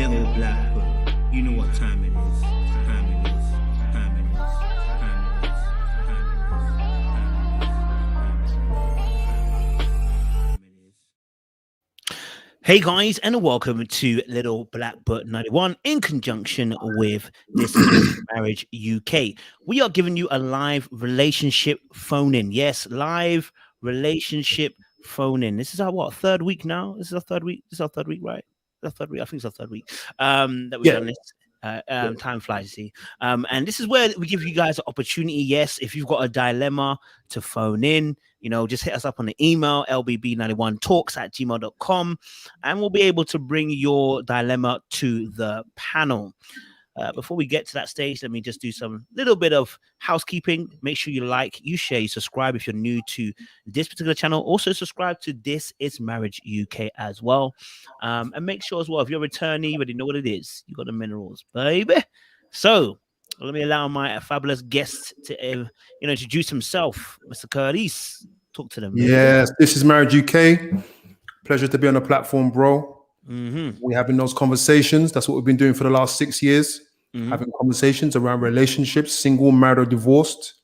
Little black book. You know what time it is. Time it is. Time it is. Time it is. Time it is. Hey guys, and welcome to Little Black Book 91 in conjunction with This Is Marriage UK. We are giving you a live relationship phone-in. Yes, live relationship phone-in. This is our third week now? This is our third week. This is our third week, right? The third week. I think it's our third week that we've done this. Time flies, you see. And this is where we give you guys an opportunity. Yes, if you've got a dilemma to phone in, just hit us up on the email lbb91talks@gmail.com, and we'll be able to bring your dilemma to the panel. Before we get to that stage, let me just do some little bit of housekeeping. Make sure you like, you share, you subscribe if you're new to this particular channel. Also subscribe to This Is Marriage UK as well. And make sure as well, if you're a returnee, you already know what it is. You got the minerals, baby. So let me allow my fabulous guest to introduce himself. Mr. Curtis, talk to them. Yes, This Is Marriage UK. Pleasure to be on the platform, bro. We're having those conversations. That's what we've been doing for the last 6 years. Having conversations around relationships, single, married, or divorced.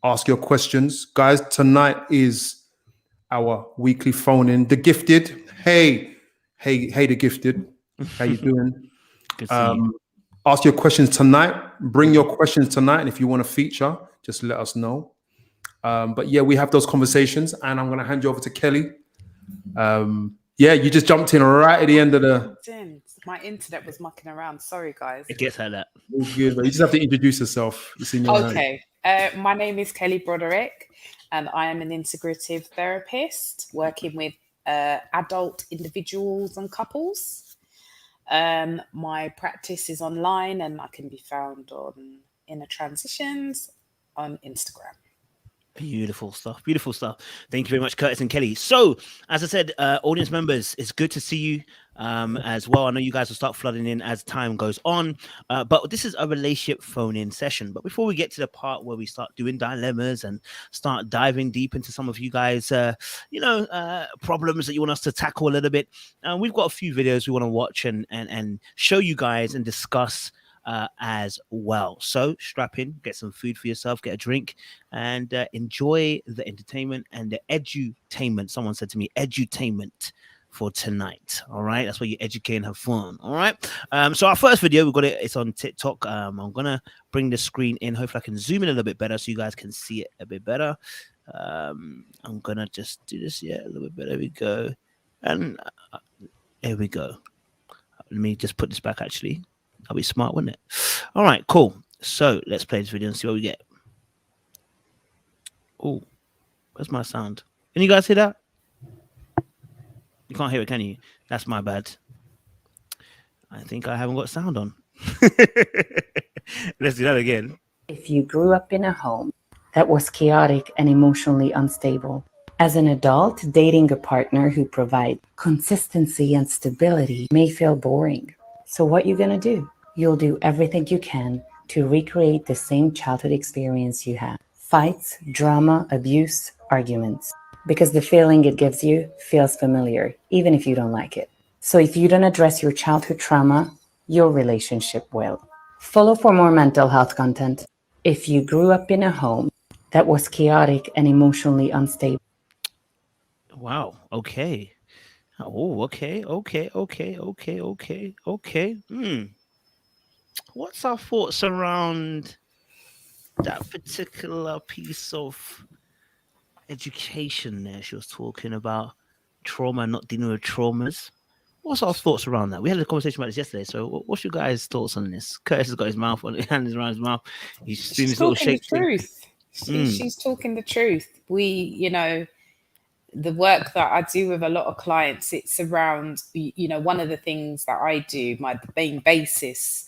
Ask your questions. Guys, tonight is our weekly phone-in. The Gifted. Hey, The Gifted. How you doing? Good to see you. Ask your questions tonight. Bring your questions tonight. And if you want to feature, just let us know. But yeah, we have those conversations. And I'm going to hand you over to Kelly. Yeah, you just jumped in right at the end of the... My internet was mucking around. Sorry, guys. It gets like that. All good, but you just have to introduce yourself. It's in your Okay. My name is Kelly Broderick, and I am an integrative therapist working with adult individuals and couples. My practice is online, and I can be found on Inner Transitions on Instagram. Beautiful stuff. Beautiful stuff. Thank you very much, Curtis and Kelly. So, as I said, audience members, it's good to see you as well. I know you guys will start flooding in as time goes on, but this is a relationship phone-in session. But before we get to the part where we start doing dilemmas and start diving deep into some of you guys, problems that you want us to tackle a little bit, we've got a few videos we want to watch and show you guys and discuss as well. So strap in, get some food for yourself, get a drink, and enjoy the entertainment and the edutainment. Someone said to me, edutainment for tonight. All right, that's where you educate and have fun. All right. So our first video, we've got it. It's on TikTok. I'm gonna bring the screen in. Hopefully, I can zoom in a little bit better so you guys can see it a bit better. I'm gonna just do this. Yeah, a little bit better. There we go. And there we go. Let me just put this back. Actually. That'll be smart, wouldn't it? All right, cool. So let's play this video and see what we get. Oh, where's my sound? Can you guys hear that? You can't hear it, can you? That's my bad. I think I haven't got sound on. Let's do that again. If you grew up in a home that was chaotic and emotionally unstable, as an adult, dating a partner who provides consistency and stability may feel boring. So what you gonna do? You'll do everything you can to recreate the same childhood experience you had. Fights, drama, abuse, arguments. Because the feeling it gives you feels familiar, even if you don't like it. So if you don't address your childhood trauma, your relationship will. Follow for more mental health content. If you grew up in a home that was chaotic and emotionally unstable. Wow, okay. Oh, okay. What's our thoughts around that particular piece of education there? She was talking about trauma and not dealing with traumas. What's our thoughts around that? We had a conversation about this yesterday. So what's your guys' thoughts on this? Curtis has got his mouth on his hands around his mouth. He's doing his little shake. She's talking the truth. The work that I do with a lot of clients, it's around, one of the things that I do, the main basis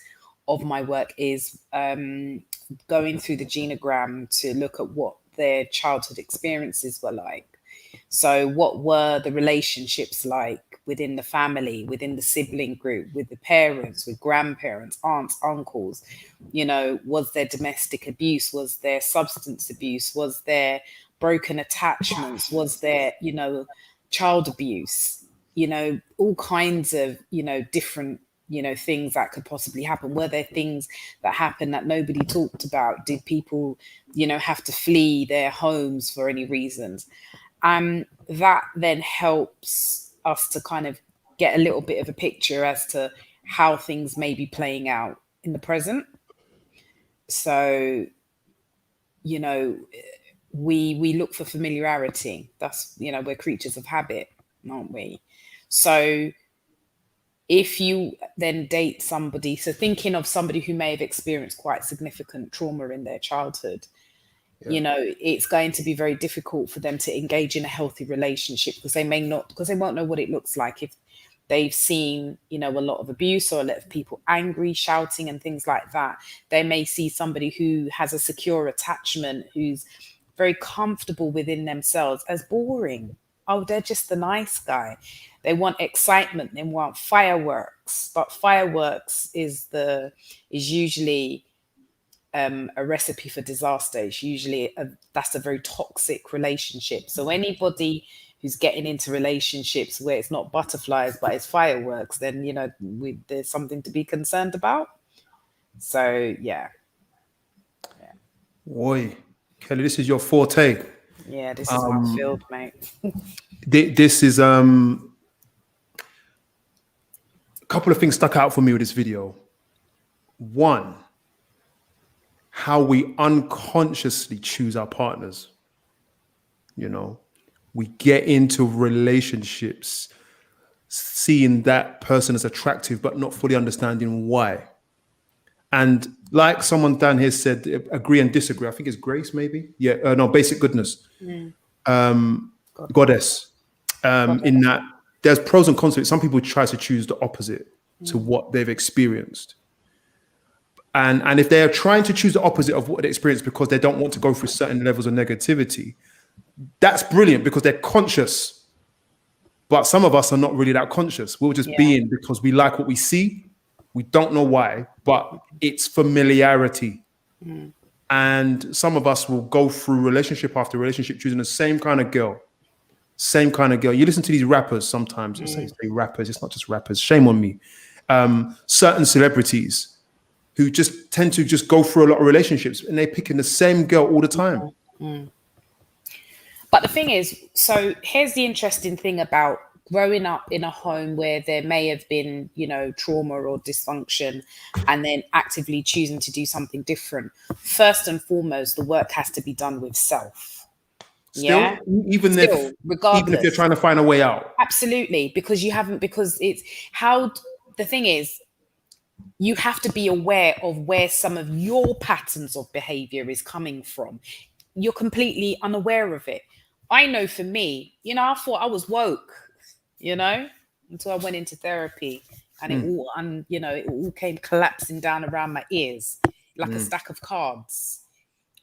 of my work is going through the genogram to look at what their childhood experiences were like. So what were the relationships like within the family, within the sibling group, with the parents, with grandparents, aunts, uncles? Was there domestic abuse? Was there substance abuse? Was there broken attachments? Was there, child abuse? All kinds of, different you know, things that could possibly happen? Were there things that happened that nobody talked about? Did people, you know, have to flee their homes for any reasons? That then helps us to kind of get a little bit of a picture as to how things may be playing out in the present. So, you know, we look for familiarity. That's, you know, we're creatures of habit, aren't we? So if you then date somebody, so thinking of somebody who may have experienced quite significant trauma in their childhood, you know, it's going to be very difficult for them to engage in a healthy relationship, because they won't know what it looks like if they've seen, you know, a lot of abuse or a lot of people angry, shouting and things like that. They may see somebody who has a secure attachment, who's very comfortable within themselves, as boring. Oh, they're just the nice guy. They want excitement. They want fireworks. But fireworks is usually a recipe for disaster. It's usually that's a very toxic relationship. So anybody who's getting into relationships where it's not butterflies but it's fireworks, then, you know, there's something to be concerned about. So yeah. Boy, Kelly, this is your forte. Yeah, this is my field, mate. This is a couple of things stuck out for me with this video. One, how we unconsciously choose our partners. You know, we get into relationships seeing that person as attractive, but not fully understanding why. And like someone down here said, agree and disagree. I think it's Grace, maybe. Yeah, no, Basic Goodness. Goddess. In that there's pros and cons to it. Some people try to choose the opposite to what they've experienced. And if they are trying to choose the opposite of what they experienced because they don't want to go through certain levels of negativity, that's brilliant because they're conscious. But some of us are not really that conscious. We're just being because we like what we see. We don't know why, but it's familiarity. And some of us will go through relationship after relationship choosing the same kind of girl. Same kind of girl. You listen to these rappers sometimes. Say rappers. It's not just rappers. Shame on me. Certain celebrities who just tend to just go through a lot of relationships and they're picking the same girl all the time. But the thing is, so here's the interesting thing about growing up in a home where there may have been, you know, trauma or dysfunction, and then actively choosing to do something different. First and foremost, the work has to be done with self. Even if you're trying to find a way out. Absolutely, because the thing is, you have to be aware of where some of your patterns of behavior is coming from. You're completely unaware of it. I know for me, you know, I thought I was woke, you know, until I went into therapy, and it all came collapsing down around my ears like a stack of cards,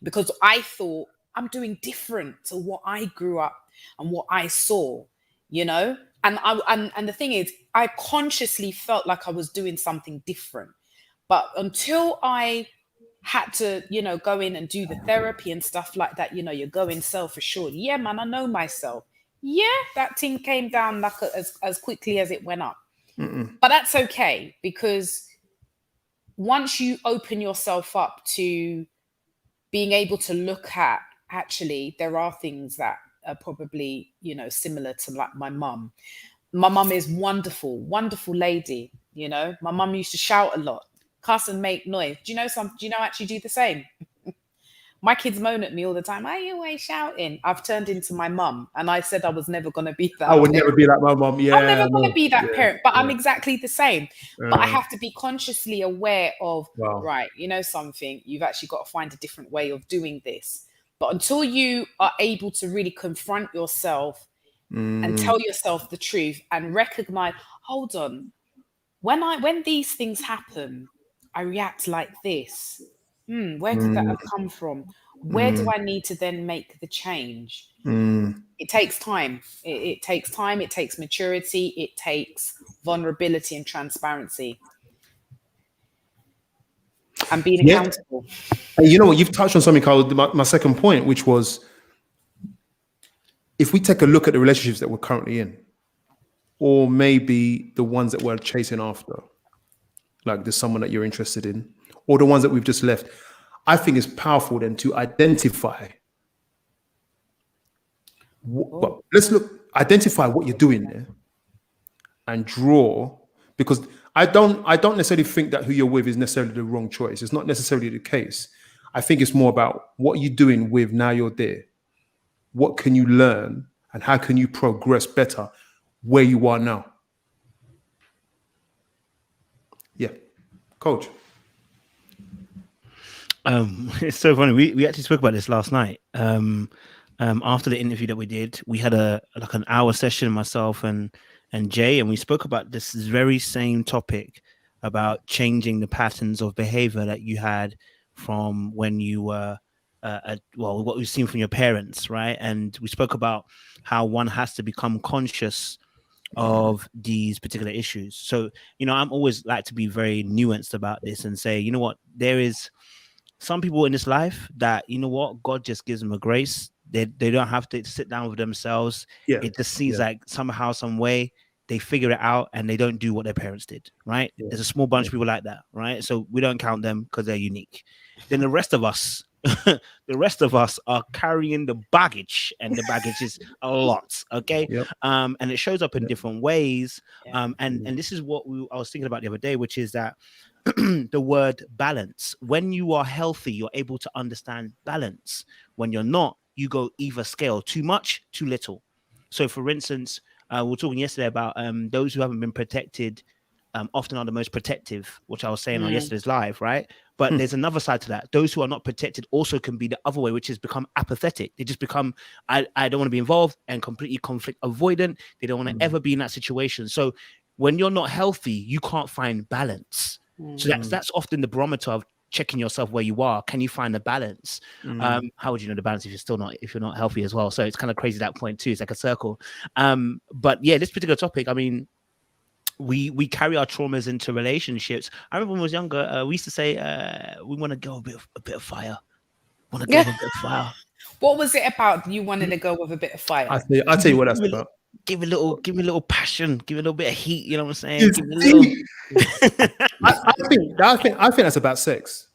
because I thought I'm doing different to what I grew up and what I saw, you know. And the thing is, I consciously felt like I was doing something different, but until I had to, you know, go in and do the therapy and stuff like that, you know, you're going self-assured. Yeah, man, I know myself. Yeah, that thing came down like as quickly as it went up. But that's okay, because once you open yourself up to being able to look at, actually, there are things that are probably, you know, similar to like my mum. My mum is wonderful, wonderful lady. You know, my mum used to shout a lot, cuss and make noise. Do you know I actually do the same? My kids moan at me all the time. Why are you always shouting? I've turned into my mum, and I said I was never going to be that. I would never be like my mum. Yeah, I'm never going to be that parent, but I'm exactly the same. But I have to be consciously aware of, right, you know something, you've actually got to find a different way of doing this. But until you are able to really confront yourself and tell yourself the truth and recognize, hold on, when these things happen, I react like this. Where did that have come from? Where do I need to then make the change? It takes time. It takes time. It takes maturity. It takes vulnerability and transparency. And being accountable. You know what? You've touched on something, Carl, my second point, which was, if we take a look at the relationships that we're currently in, or maybe the ones that we're chasing after, like there's someone that you're interested in, or the ones that we've just left, I think it's powerful then to identify. But let's identify what you're doing there and draw, because I don't necessarily think that who you're with is necessarily the wrong choice. It's not necessarily the case. I think it's more about what you're doing with now you're there. What can you learn and how can you progress better where you are now? Yeah. Coach. It's so funny. We actually spoke about this last night. After the interview that we did, we had an hour session, myself and Jay, and we spoke about this very same topic about changing the patterns of behavior that you had from when you were what we've seen from your parents, right? And we spoke about how one has to become conscious of these particular issues. So, I'm always like to be very nuanced about this and say, you know what, there is some people in this life that, God just gives them a grace. They don't have to sit down with themselves. Yeah. It just seems like somehow, some way, they figure it out and they don't do what their parents did, right? Yeah. There's a small bunch of people like that, right? So we don't count them because they're unique. Then the rest of us, are carrying the baggage, and the baggage is a lot, okay? Yep. And it shows up in different ways. And this is what I was thinking about the other day, which is that the word balance. When you are healthy, you're able to understand balance. When you're not, you go either scale, too much, too little. So for instance, we were talking yesterday about those who haven't been protected often are the most protective, which I was saying on yesterday's live, right? But there's another side to that. Those who are not protected also can be the other way, which is become apathetic. They just become, I don't want to be involved, and completely conflict avoidant. They don't want to ever be in that situation. So when you're not healthy, you can't find balance. So that's often the barometer of checking yourself where you are. Can you find the balance? How would you know the balance if you're not healthy as well? So it's kind of crazy, that point too. It's like a circle. But yeah, this particular topic, I mean, we carry our traumas into relationships. I remember when I was younger, we used to say we want to go a bit of fire. Want to go with a bit of fire. What was it about you wanted to go with a bit of fire? I'll tell you what that's about. Give me a little passion, give me a little bit of heat. You know what I'm saying? Give me a little... I think that's about sex.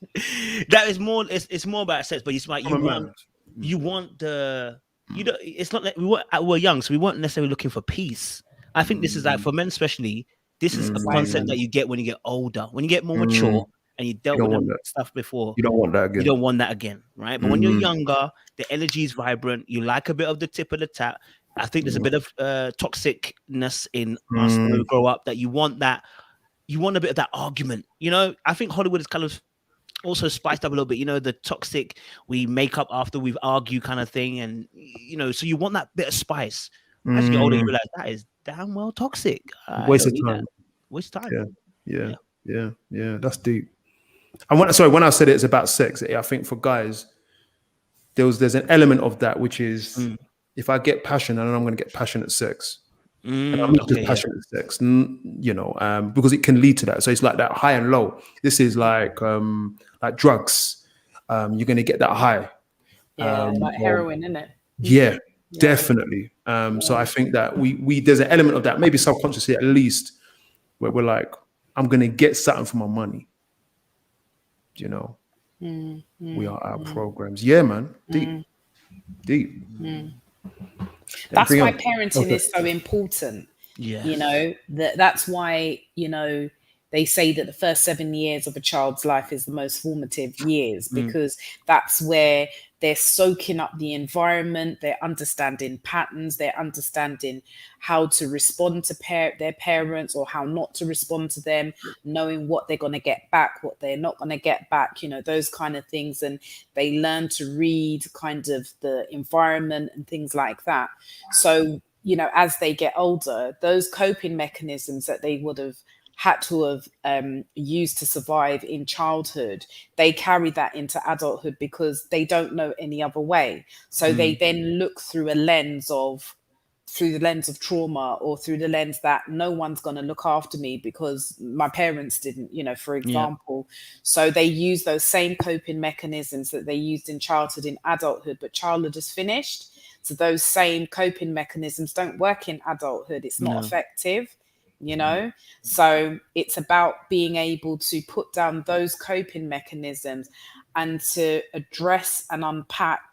That is more. It's more about sex, but it's like you want the. It's not like we're young, so we weren't necessarily looking for peace. I think this is like for men especially. This is a concept that you get when you get older, when you get more mature, and you dealt with that stuff before. You don't want that again. You don't want that again, right? But when you're younger, the energy is vibrant. You like a bit of the tip of the tap. I think there's a bit of toxicness in us when we grow up, that you want that. You want a bit of that argument. I think Hollywood is kind of also spiced up a little bit. The toxic, we make up after we've argued kind of thing. And, so you want that bit of spice. As you get older, you realize that is damn well toxic. Waste of time. Waste of time. Yeah. That's deep. And when I said it's about sex, I think for guys, there's an element of that, which is if I get passion, I know I'm going to get passionate sex. And I'm not just passionate sex, because it can lead to that. So it's like that high and low. This is like drugs. You're going to get that high. Like heroin, isn't it? Yeah, definitely. So I think that we there's an element of that, maybe subconsciously at least, where we're like, I'm going to get something for my money. We are our programs. Yeah, man. Deep. That's why parenting is so important. Yeah. That's why, they say that the first 7 years of a child's life is the most formative years, because that's where they're soaking up the environment, they're understanding patterns, they're understanding how to respond to their parents or how not to respond to them, knowing what they're going to get back, what they're not going to get back, those kind of things. And they learn to read kind of the environment and things like that. So, as they get older, those coping mechanisms that they would have had to have used to survive in childhood, they carry that into adulthood because they don't know any other way. So they then look through the lens of trauma, or through the lens that no one's going to look after me because my parents didn't, for example. So they use those same coping mechanisms that they used in childhood in adulthood, but childhood is finished. So those same coping mechanisms don't work in adulthood. It's not effective. you know? So it's about being able to put down those coping mechanisms and to address and unpack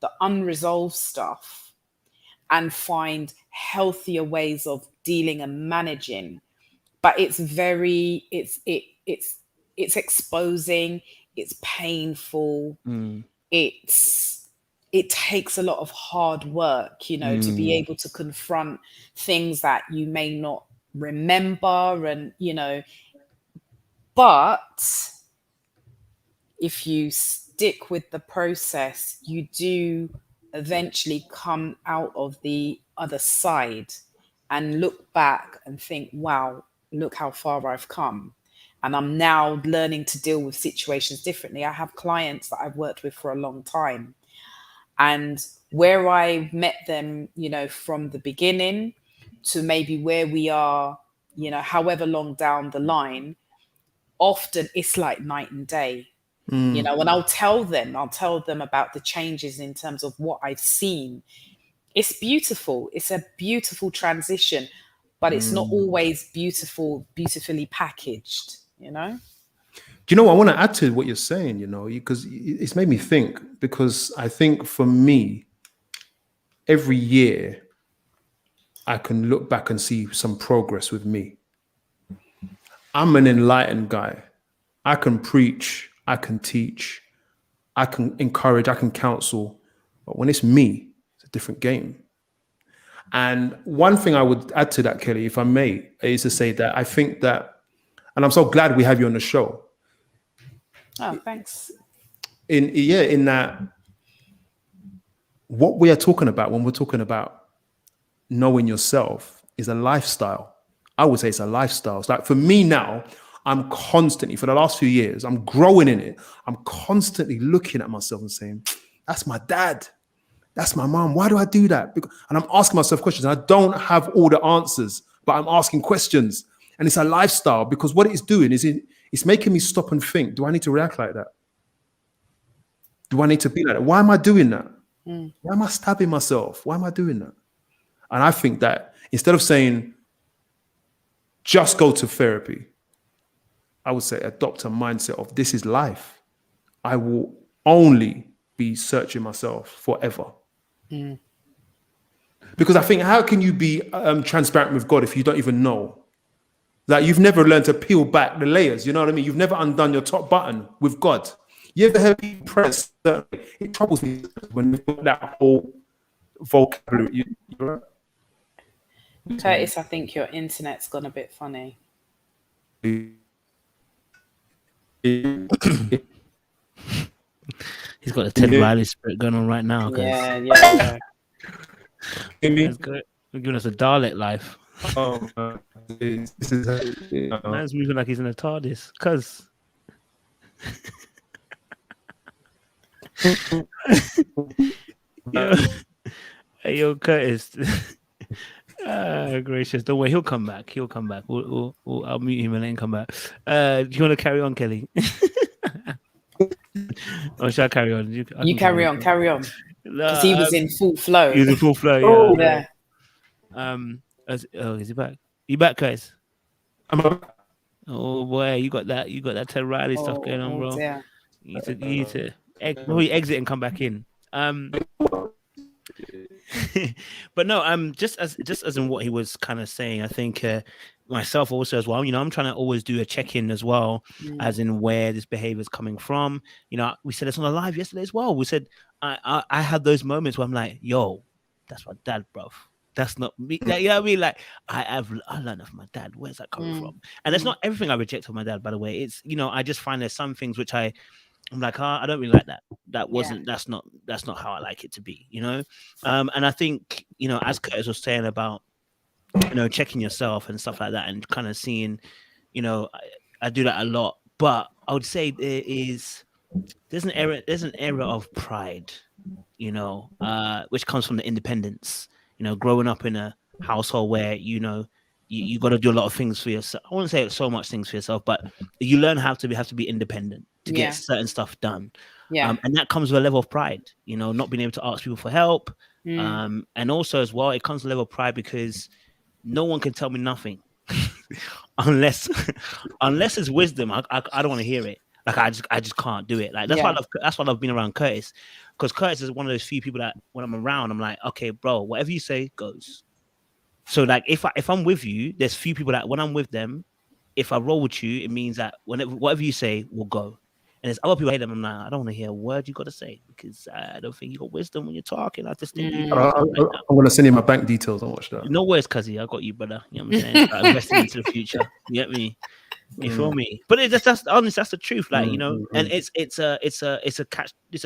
the unresolved stuff and find healthier ways of dealing and managing. But it's very, it's exposing, it's painful, it takes a lot of hard work, you know, to be able to confront things that you may not remember, and you know, but if you stick with the process, you do eventually come out of the other side and look back and think, wow, look how far I've come. And I'm now learning to deal with situations differently. I have clients that I've worked with for a long time, and where I met them, you know, from the beginning to maybe where we are, you know, however long down the line, often it's like night and day, you know. And I'll tell them about the changes in terms of what I've seen. It's beautiful. It's a beautiful transition, but it's not always beautifully packaged, you know? Do you know what I want to add to what you're saying, you know, because it's made me think, because I think for me, every year I can look back and see some progress with me. I'm an enlightened guy. I can preach, I can teach, I can encourage, I can counsel. But when it's me, it's a different game. And one thing I would add to that, Kelly, if I may, is to say that I think that, and I'm so glad we have you on the show. Oh, thanks. In that, what we are talking about when we're talking about knowing yourself is a lifestyle. I would say it's a lifestyle. It's like for me now, I'm constantly, for the last few years, I'm growing in it. I'm constantly looking at myself and saying, that's my dad. That's my mom. Why do I do that? And I'm asking myself questions. I don't have all the answers, but I'm asking questions. And it's a lifestyle, because what it's doing is it's making me stop and think, do I need to react like that? Do I need to be like that? Why am I doing that? Why am I stabbing myself? Why am I doing that? And I think that instead of saying, just go to therapy, I would say adopt a mindset of, this is life. I will only be searching myself forever. Because I think, how can you be transparent with God if you don't even know? Like, you've never learned to peel back the layers, you know what I mean? You've never undone your top button with God. You ever heard people press? It troubles me when they've got that whole vocabulary. You're right. Curtis, I think your internet's gone a bit funny. He's got the Ted Riley spirit going on right now. Yeah. That's good. We're giving us a Dalek life. Oh, this is Man's moving like he's in a TARDIS. Cuz. Yo, Curtis. Gracious. Don't worry, he'll come back. I'll mute him and then come back. Do you want to carry on, Kelly? Or should I carry on? You carry on. Because he was in full flow. He was in full flow, yeah. Oh, yeah. Is he back? You back, Curtis? I'm back. Oh boy, you got that Ted Riley stuff going on, bro. Yeah. You need to exit and come back in. But no, just as in what he was kind of saying, I think myself also as well, you know, I'm trying to always do a check-in as well, as in where this behavior is coming from. You know, we said this on the live yesterday as well. We said I had those moments where I'm like, yo, that's my dad, bro. That's not me. Like, you know what I mean? Like, I learned that from my dad. Where's that coming from? And that's not everything I reject from my dad, by the way. It's, you know, I just find there's some things which I'm like, I don't really like that. That's not how I like it to be, you know? And I think, you know, as Curtis was saying about, you know, checking yourself and stuff like that, and kind of seeing, you know, I do that a lot. But I would say there's an era of pride, you know, which comes from the independence. You know, growing up in a household where, you know, you got to do a lot of things for yourself. I wouldn't say so much things for yourself, but you learn how to be independent to get certain stuff done. Yeah. And that comes with a level of pride, you know, not being able to ask people for help. And also as well, it comes with a level of pride because no one can tell me nothing. unless it's wisdom, I don't want to hear it. Like I just can't do it. Like that's why I've been around Curtis, because Curtis is one of those few people that when I'm around, I'm like, okay, bro, whatever you say goes. So like if I'm with you, there's few people that when I'm with them, if I roll with you, it means that whatever you say will go. And there's other people I hate them. I'm like, I don't want to hear a word you got to say because I don't think you got wisdom when you're talking. I just think you. I'm going to send you my bank details and watch that. No worries, cuzzy. I got you, brother. You know what I'm saying? Like, investing into the future. You get me? You feel me? But that's honest. That's the truth. Like, you know, and it's a catch. It's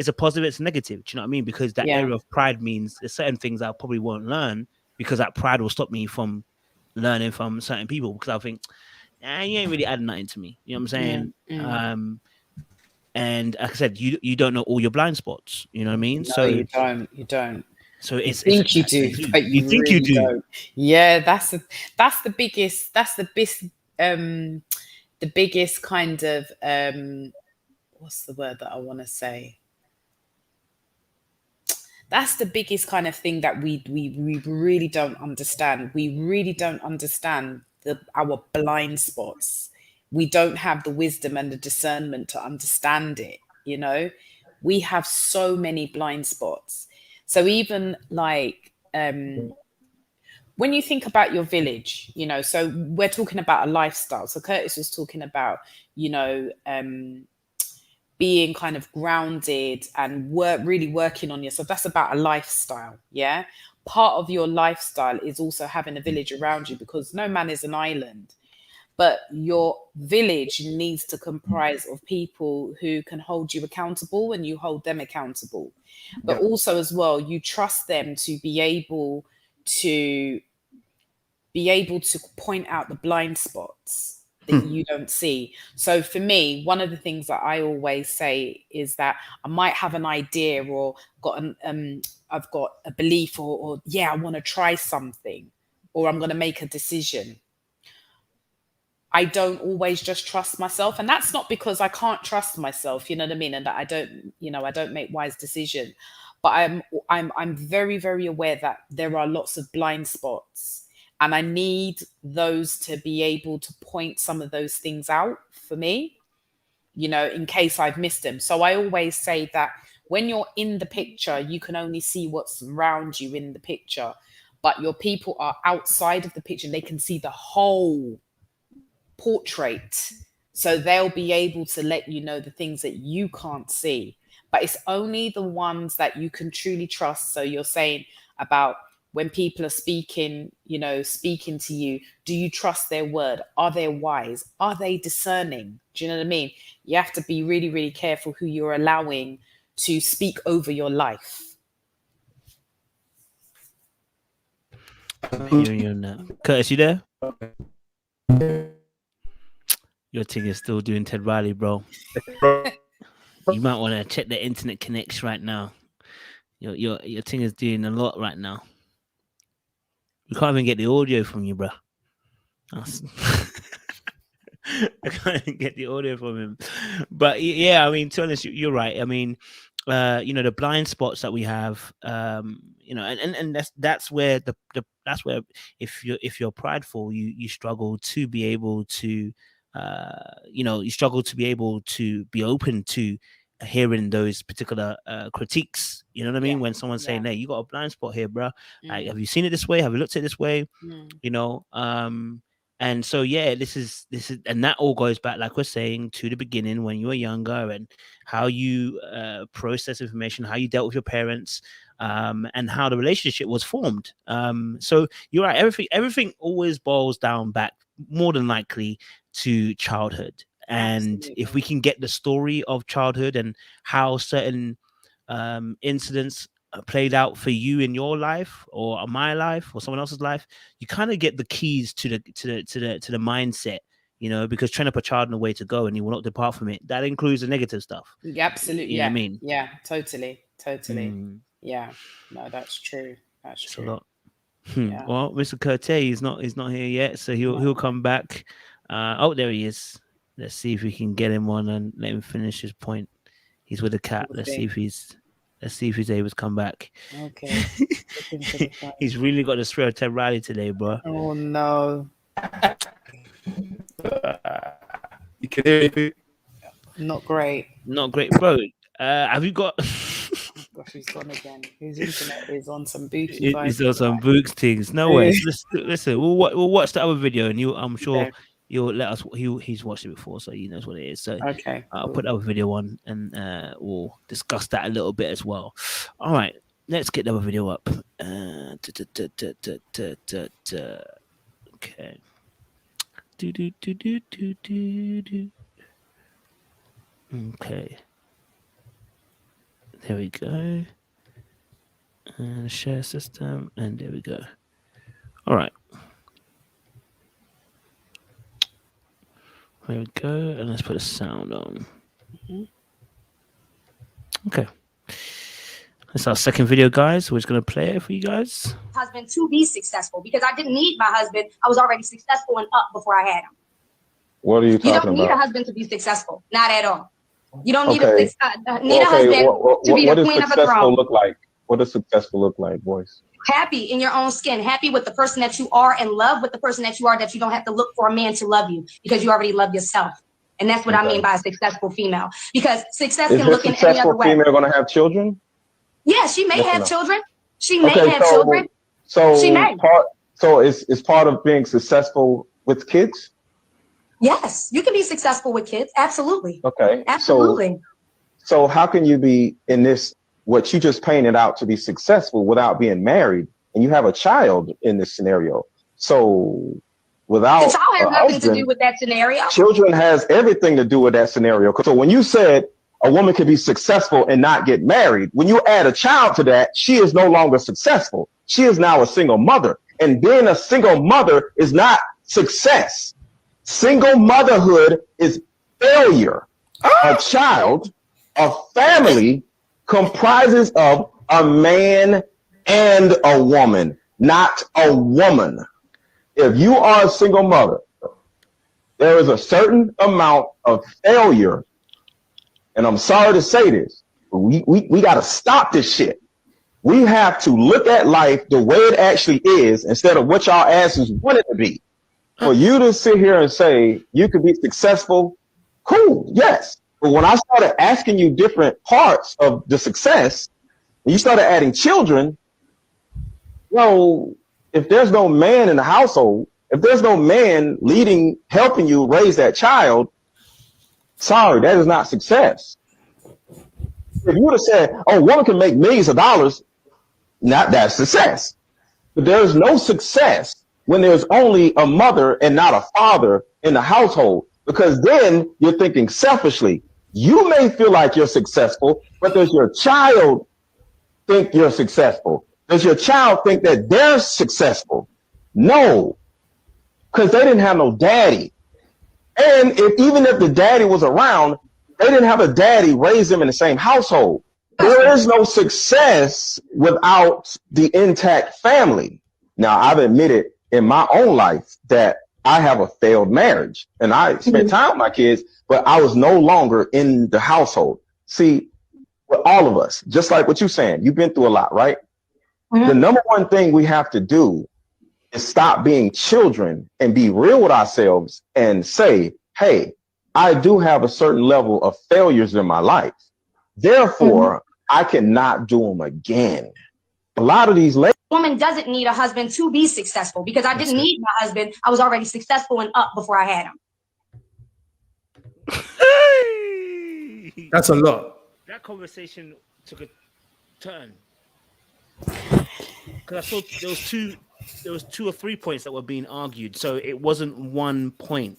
a positive. It's a negative. Do you know what I mean? Because that area of pride means there's certain things I probably won't learn because that pride will stop me from learning from certain people because I think, you ain't really adding nothing to me. You know what I'm saying? And like I said, you don't know all your blind spots. You know what I mean? No, So you don't. So you think you do, but you think really you do. Don't. Yeah, that's the biggest. That's the biggest kind of what's the word that I want to say? That's the biggest kind of thing that we really don't understand. We really don't understand our blind spots. We don't have the wisdom and the discernment to understand it. You know, we have so many blind spots. So even like when you think about your village, you know, so we're talking about a lifestyle. So Curtis was talking about, you know, being kind of grounded and really working on yourself. That's about a lifestyle. Yeah. Part of your lifestyle is also having a village around you because no man is an island. But your village needs to comprise of people who can hold you accountable and you hold them accountable. But also as well, you trust them to be able to point out the blind spots that you don't see. So for me, one of the things that I always say is that I might have an idea or I've got a belief or I want to try something or I'm going to make a decision. I don't always just trust myself. And that's not because I can't trust myself, you know what I mean? And that I don't make wise decisions. But I'm very, very aware that there are lots of blind spots. And I need those to be able to point some of those things out for me, you know, in case I've missed them. So I always say that when you're in the picture, you can only see what's around you in the picture. But your people are outside of the picture. They can see the whole portrait, so they'll be able to let you know the things that you can't see, but it's only the ones that you can truly trust. So you're saying about when people are speaking to you, do you trust their word? Are they wise? Are they discerning? Do you know what I mean? You have to be really, really careful who you're allowing to speak over your life. Curtis, you there? Your thing is still doing Ted Riley, bro. You might want to check the internet connection right now. Your thing is doing a lot right now. We can't even get the audio from you, bro. I can't even get the audio from him. But yeah, I mean, to be honest, you're right. I mean, you know, the blind spots that we have, you know, and that's where that's where if you're prideful, you struggle to be able to. You struggle to be able to be open to hearing those particular critiques. You know what I mean? When someone's saying, "Hey, you got a blind spot here, bro. Like, have you seen it this way? Have you looked at it this way?" You know, and so this is, and that all goes back, like we're saying, to the beginning when you were younger and how you process information, how you dealt with your parents, and how the relationship was formed. So you're right. Everything always boils down back more than likely to childhood. And absolutely. If we can get the story of childhood and how certain incidents played out for you in your life or my life or someone else's life, you kind of get the keys to the mindset, you know, because train up a child in a way to go and he will not depart from it. That includes the negative stuff. Absolutely. You know what I mean? Yeah, totally. Yeah, no, that's true. That's true. A lot. Yeah. Well, Mr. Curte is not here yet, so he'll come back. There he is. Let's see if we can get him on and let him finish his point. He's with the cat. Let's see if he's able to come back. Okay. He's really got the spirit of Ted Riley today, bro. Oh no. You can hear anything? Not great. Not great, bro. Have you got? Gosh, he's gone again. His internet is on some booty It's vibes. on some books things. No worries. Listen, we'll watch the other video, and I'm sure Okay. you'll let us. He's watched it before, so he knows what it is. So Okay. I'll Cool. put the other video on, and we'll discuss that a little bit as well. All right, let's get the other video up. Okay. Okay. There we go. And share system, and there we go. All right. There we go, and let's put a sound on. Okay. That's our second video, guys. We're just gonna play it for you guys. Husband to be successful, because I didn't need my husband. I was already successful and up before I had him. What are you You talking don't need a about? husband to be successful, not at all. You don't need Okay. a husband to be what the does queen of a successful throne. look like? What does successful look like, boys? Happy in your own skin, happy with the person that you are, and love with the person that you are, that you don't have to look for a man to love you because you already love yourself. And that's what I mean by a successful female, because success Is can this look in any successful other way. female going to have children? Yeah, she may Yes or have no? children. She may have children. So She may. is part of being successful with kids? Yes, you can be successful with kids. Absolutely. Okay. Absolutely. So how can you be in this, what you just painted out to be successful without being married, and you have a child in this scenario? So without The child has a nothing to husband, do with that scenario. children has everything to do with that scenario. So when you said a woman can be successful and not get married, when you add a child to that, she is no longer successful. She is now a single mother. And being a single mother is not success. Single motherhood is failure. A child, a family comprises of a man and a woman, not a woman. If you are a single mother, there is a certain amount of failure. And I'm sorry to say this, but we got to stop this shit. We have to look at life the way it actually is instead of what y'all asses want it to be. For you to sit here and say you could be successful, cool, yes. But when I started asking you different parts of the success, and you started adding children, if there's no man in the household, if there's no man leading, helping you raise that child, sorry, that is not success. If you would have said, oh, a woman can make millions of dollars, not that success. But there is no success when there's only a mother and not a father in the household, because then you're thinking selfishly. You may feel like you're successful, but does your child think you're successful? Does your child think that they're successful? No, because they didn't have no daddy. And even if the daddy was around, they didn't have a daddy raise them in the same household. There is no success without the intact family. Now, I've admitted in my own life that I have a failed marriage, and I spent time with my kids, but I was no longer in the household. See, with all of us, just like what you're saying, you've been through a lot, right? The number one thing we have to do is stop being children and be real with ourselves and say, hey, I do have a certain level of failures in my life. Therefore, I cannot do them again. A lot of these ladies. Woman doesn't need a husband to be successful, because I didn't need my husband. I was already successful and up before I had him. That's a lot. That conversation took a turn because I saw there was two or 3 points that were being argued, so it wasn't one point.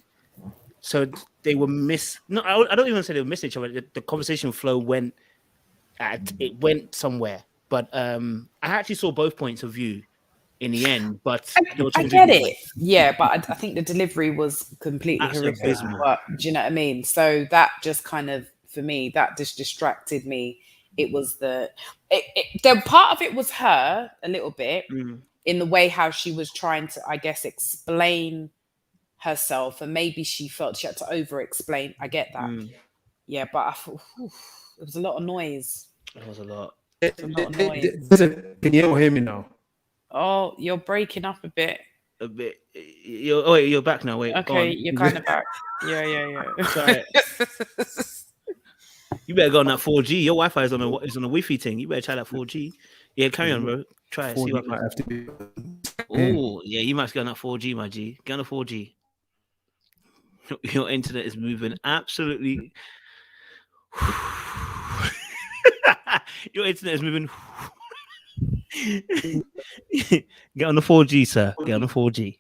So they were I don't even say they were missing each other. The conversation flow went somewhere, but I actually saw both points of view in the end. But I get it, yeah, but I think the delivery was completely horrific. Abysmal. But do you know what I mean? So that just kind of, for me, that just distracted me. It was the part of it was her a little bit in the way how she was trying to, I guess, explain herself, and maybe she felt she had to over-explain. I get that, yeah, but I thought it was a lot of noise. It was a lot. Can you hear me now? Oh, you're breaking up a bit. a bit. You're back now. Wait, go Okay, on. you're kind of back. Yeah. Try it. You better go on that 4G. Your Wi-Fi is on a Wi-Fi thing. You better try that 4G. Yeah, carry on, bro. Try it. See 4G what might happens. have to be. Oh, yeah, you must get on that 4G, my G. Get on the 4G. Your internet is moving absolutely. Your internet is moving. Get on the 4G, sir. Get on the 4G.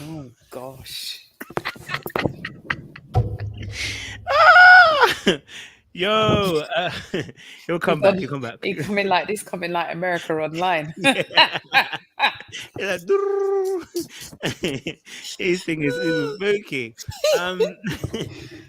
Oh gosh. Yo, he'll come back. He'll come back. He coming like this, coming like America Online. Like, his thing is spooky.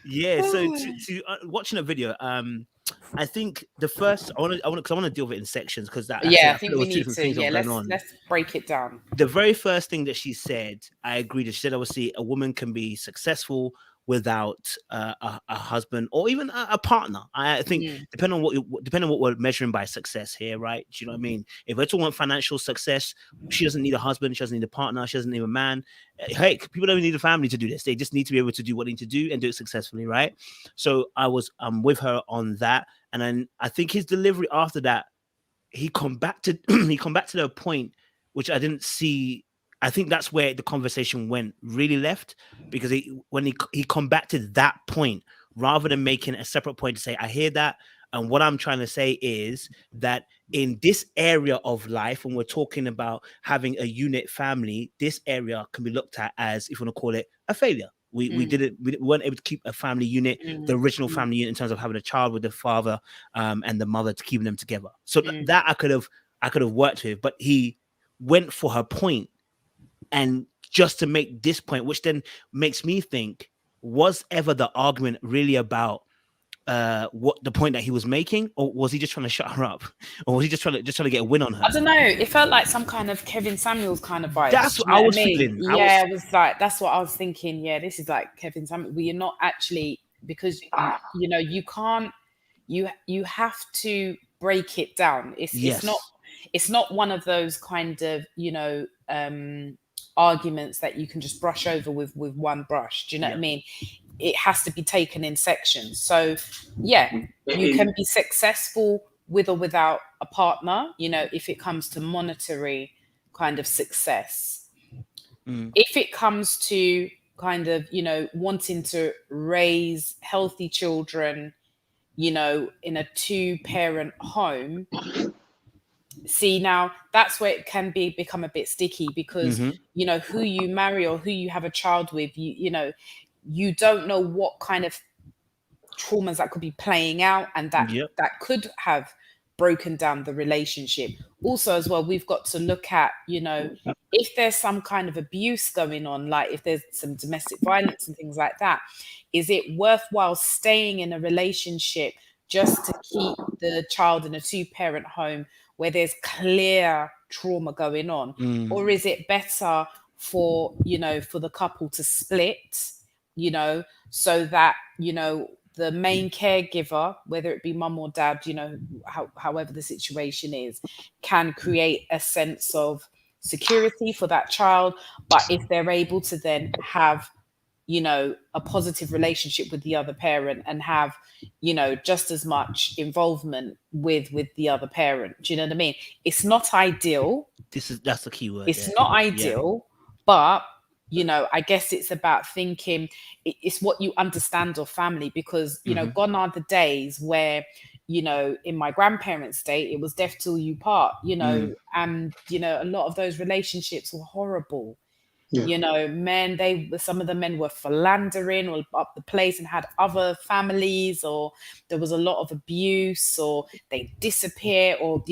Yeah. So to watching a video, I think the first I want to deal with it in sections because that Yeah, I feel think there we was two need different to. things Yeah, going on. let's break it down. The very first thing that she said, I agreed. She said, obviously, a woman can be successful without a husband or even a partner. I think depending on what we're measuring by success here, right? Do you know what I mean? If we're talking about financial success, she doesn't need a husband, she doesn't need a partner, she doesn't need a man. Hey, people don't need a family to do this. They just need to be able to do what they need to do and do it successfully, right? So I was with her on that, and then I think his delivery after that, he come back to the point which I didn't see. I think that's where the conversation went really left, because when he come back to that point rather than making a separate point to say, I hear that, and what I'm trying to say is that in this area of life, when we're talking about having a unit family, this area can be looked at as, if you want to call it, a failure. We weren't able to keep a family unit, the original family unit, in terms of having a child with the father and the mother, to keeping them together. So that I could have worked with, but he went for her point, and just to make this point, which then makes me think, was ever the argument really about what the point that he was making, or was he just trying to shut her up, or was he just trying to get a win on her? I don't know. It felt like some kind of Kevin Samuels kind of vibe. That's what I was feeling. Yeah, it was like, that's what I was thinking. Yeah, this is like Kevin Samuels. Well, you're not actually, because you can't. You have to break it down. It's not one of those kind of arguments that you can just brush over with one brush. Do you know what I mean? It has to be taken in sections. So yeah, you can be successful with or without a partner, if it comes to monetary kind of success. If it comes to kind of, wanting to raise healthy children, in a 2-parent home, see, now that's where it can become a bit sticky, because who you marry or who you have a child with, you don't know what kind of traumas that could be playing out, and that could have broken down the relationship. Also, as well, we've got to look at, if there's some kind of abuse going on, like if there's some domestic violence and things like that, is it worthwhile staying in a relationship just to keep the child in a 2-parent home where there's clear trauma going on? Or is it better for the couple to split, so that, the main caregiver, whether it be mum or dad, however the situation is, can create a sense of security for that child. But if they're able to then have, a positive relationship with the other parent and have, just as much involvement with the other parent. Do you know what I mean? It's not ideal. That's the key word. It's not ideal, but I guess it's about thinking it's what you understand of family, because gone are the days where in my grandparents' day it was death till you part, and a lot of those relationships were horrible. Some of the men were philandering all up the place and had other families, or there was a lot of abuse, or they disappear, or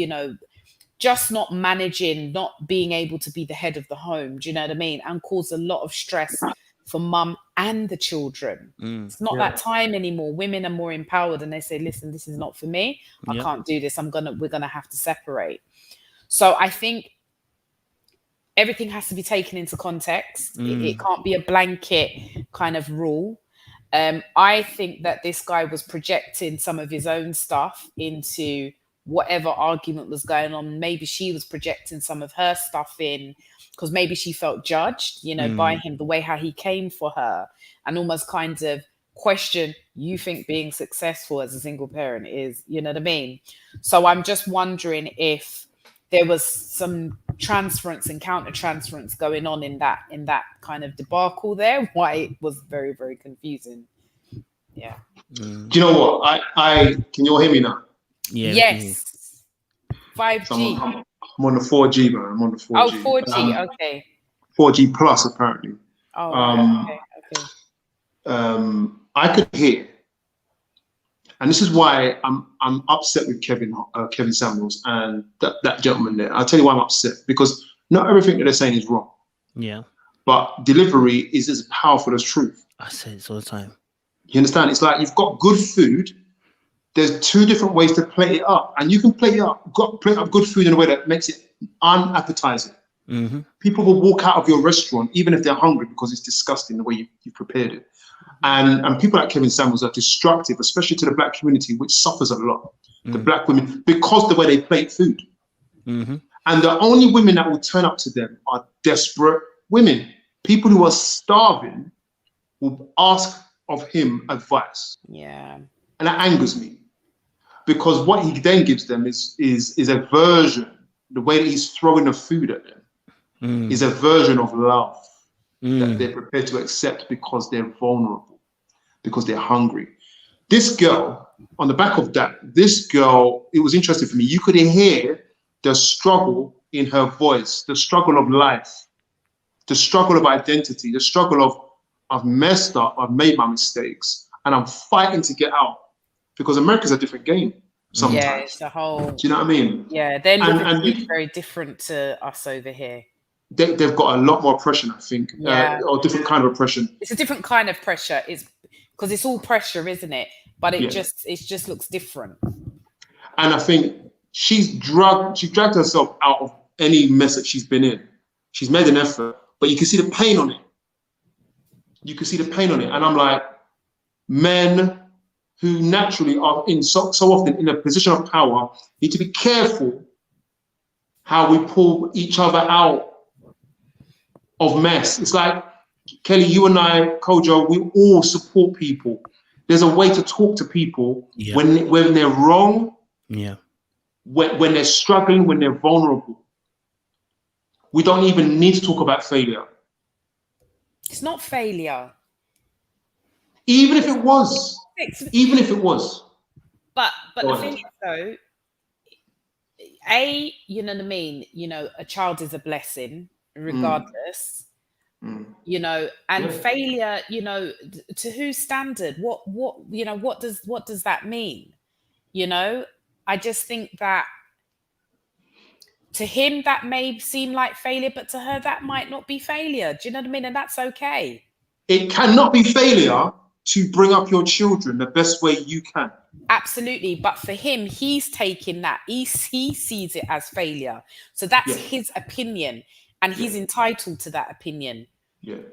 just not managing, not being able to be the head of the home. Do you know what I mean? And cause a lot of stress for mum and the children. It's not that time anymore. Women are more empowered, and they say, listen, this is not for me. I can't do this. We're gonna have to separate. So I think everything has to be taken into context. It can't be a blanket kind of rule. I think that this guy was projecting some of his own stuff into whatever argument was going on, maybe she was projecting some of her stuff in, because maybe she felt judged, you know, by him, the way how he came for her, and almost kind of question, you think being successful as a single parent is, you know what I mean? So I'm just wondering if there was some transference and counter transference going on in that kind of debacle there, why it was very, very confusing. Yeah. Do you know what? I can you all hear me now? Yeah. Yes. 5G. So I'm on the 4G, man. I'm on the 4G. Oh, 4G. Okay. 4G plus, apparently. Oh, right. Okay. I could hear, and this is why I'm upset with Kevin Samuels and that gentleman there. I'll tell you why I'm upset, because not everything that they're saying is wrong. Yeah. But delivery is as powerful as truth. I say this all the time. You understand? It's like you've got good food. There's two different ways to plate it up, and you can plate up good food in a way that makes it unappetizing. Mm-hmm. People will walk out of your restaurant even if they're hungry because it's disgusting the way you prepared it. And people like Kevin Samuels are destructive, especially to the black community, which suffers a lot. The black women, because the way they plate food. And the only women that will turn up to them are desperate women. People who are starving will ask of him advice. Yeah. And that angers me, because what he then gives them is a version, the way that he's throwing the food at them is a version of love that they're prepared to accept because they're vulnerable, because they're hungry. This girl, on the back of that, it was interesting for me. You could hear the struggle in her voice, the struggle of life, the struggle of identity, the struggle of I've messed up, I've made my mistakes, and I'm fighting to get out, because America's a different game sometimes. Yeah, it's the whole. Do you know what I mean? Yeah, then it's very different to us over here. They've got a lot more oppression, I think, or different kind of oppression. It's a different kind of pressure. It's because it's all pressure, isn't it? But it just looks different. And I think she dragged herself out of any mess that she's been in. She's made an effort, but you can see the pain on it. You can see the pain on it, and I'm like, men who naturally are so often in a position of power need to be careful how we pull each other out of mess. It's like, Kelly, you and I, Kojo, we all support people. There's a way to talk to people when they're wrong, when they're struggling, when they're vulnerable. We don't even need to talk about failure. It's not failure. Even if it was. Even if it was. But the thing is, though, you know what I mean? You know, a child is a blessing, regardless. You know, and failure, you know, to whose standard? What you know, what does that mean? You know, I just think that to him that may seem like failure, but to her that might not be failure. Do you know what I mean? And that's okay. It cannot be failure to bring up your children the best way you can. Absolutely. But for him, he's taking that. He sees it as failure. So that's his opinion. And he's entitled to that opinion.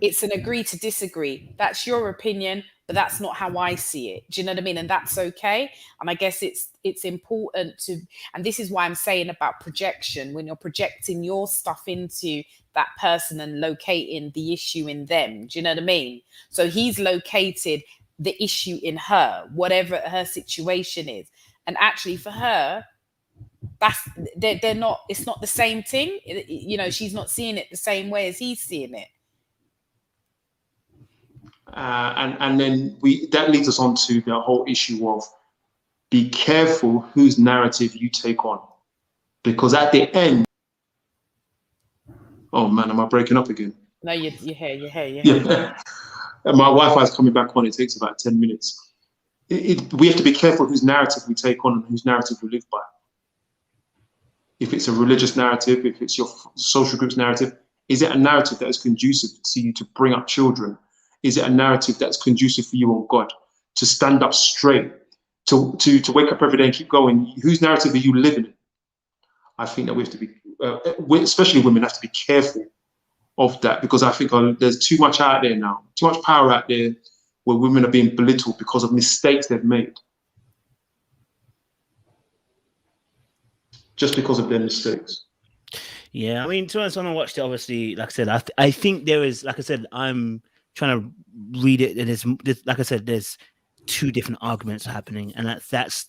It's an agree to disagree. That's your opinion, but that's not how I see it. Do you know what I mean? And that's okay. And I guess it's important to, and this is why I'm saying about projection, when you're projecting your stuff into that person and locating the issue in them. Do you know what I mean? So he's located the issue in her, whatever her situation is. And actually for her, they're not, it's not the same thing. You know, she's not seeing it the same way as he's seeing it. And then that leads us on to the whole issue of be careful whose narrative you take on, because at the end, oh man, am I breaking up again? No, you're here. Yeah. My Wi-Fi is coming back on. It takes about 10 minutes. We have to be careful whose narrative we take on and whose narrative we live by. If it's a religious narrative, if it's your social group's narrative, is it a narrative that is conducive to you to bring up children? Is it a narrative that's conducive for you on God, to stand up straight, to wake up every day and keep going? Whose narrative are you living in? I think that we have to be, especially women, have to be careful of that, because I think there's too much out there now, too much power out there where women are being belittled because of mistakes they've made. just because of their mistakes. Yeah, I mean, to be honest, when I watched it, obviously, like I said, I think there is, like I said, I'm trying to read it, and there's like I said, there's two different arguments happening, and that's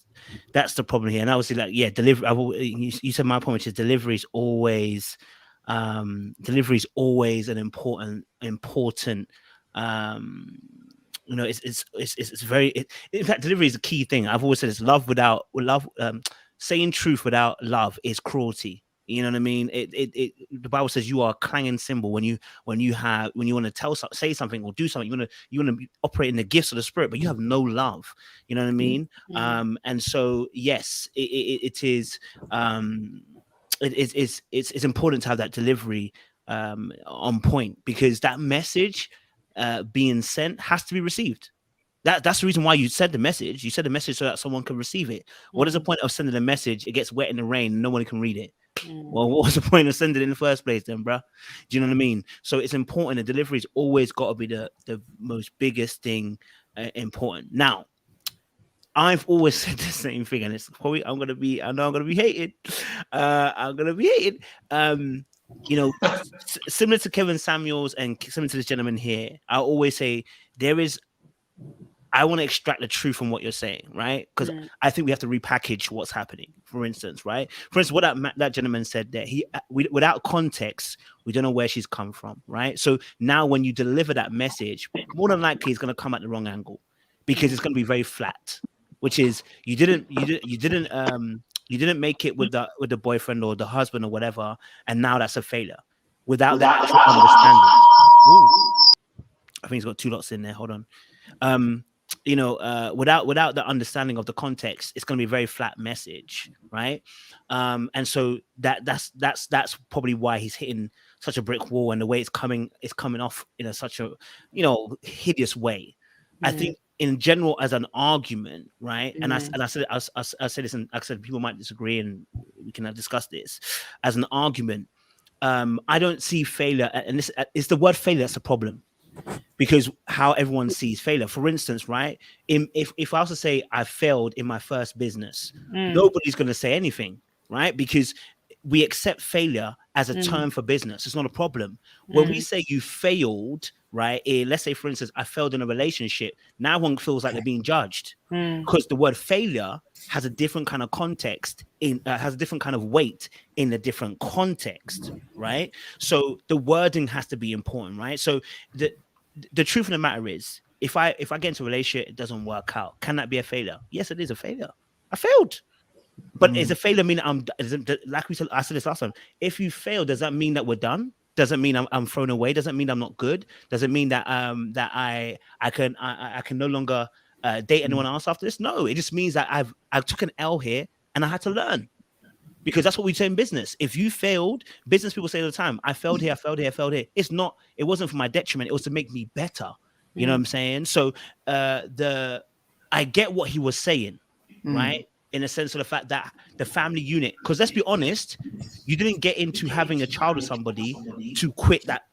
the problem here. And obviously, like, yeah, delivery. You said my point, which is delivery is always an important. You know, it's very. In fact, delivery is a key thing. I've always said it's love without love. Saying truth without love is cruelty. You know what I mean? The Bible says you are a clanging cymbal when you want to say something or do something. You want to operate in the gifts of the Spirit, but you have no love. You know what I mean? Mm. And so yes, it is. It's important to have that delivery on point, because that message being sent has to be received. That's the reason why you said the message. You said the message so that someone can receive it. What is the point of sending a message? It gets wet in the rain and no one can read it. Well, what was the point of sending it in the first place then, bro? Do you know what I mean? So it's important. The delivery's always got to be the most biggest thing important. Now, I've always said the same thing, and it's probably I know I'm gonna be hated. I'm gonna be hated. You know, similar to Kevin Samuels and similar to this gentleman here, I always say I want to extract the truth from what you're saying, right? Because I think we have to repackage what's happening. For instance, right? For instance, what that gentleman said there, without context, we don't know where she's come from, right? So now when you deliver that message, more than likely it's going to come at the wrong angle, because it's going to be very flat, which is you didn't make it with the boyfriend or the husband or whatever, and now that's a failure without the actual understanding. Ooh. I think he's got two lots in there. Hold on. You know, without the understanding of the context, it's going to be a very flat message, right? And so that's probably why he's hitting such a brick wall, and the way it's coming off in such a hideous way. I think in general, as an argument, right? And I said this, and I said people might disagree, and we can discuss this as an argument. I don't see failure, and this is the word failure that's a problem. Because how everyone sees failure. For instance, right? If I was to say I failed in my first business, nobody's going to say anything, right? Because we accept failure as a term for business. It's not a problem. When we say you failed, right? Let's say, for instance, I failed in a relationship. Now one feels like they're being judged, because the word failure has a different kind of context, has a different kind of weight in a different context, right? So the wording has to be important, right? So the truth of the matter is, if I get into a relationship, it doesn't work out. Can that be a failure? Yes, it is a failure. I failed. But is a failure mean like I said this last time? If you fail, does that mean that we're done? Does it mean I'm thrown away? Does it mean I'm not good? Does it mean that that I can no longer date anyone else after this? No, it just means that I took an L here and I had to learn. Because that's what we say in business. If you failed, business people say all the time, I failed here, I failed here, I failed here. It wasn't for my detriment. It was to make me better. You know what I'm saying? So I get what he was saying, right? In a sense of the fact that the family unit, because let's be honest, you didn't get into having a child with somebody to quit that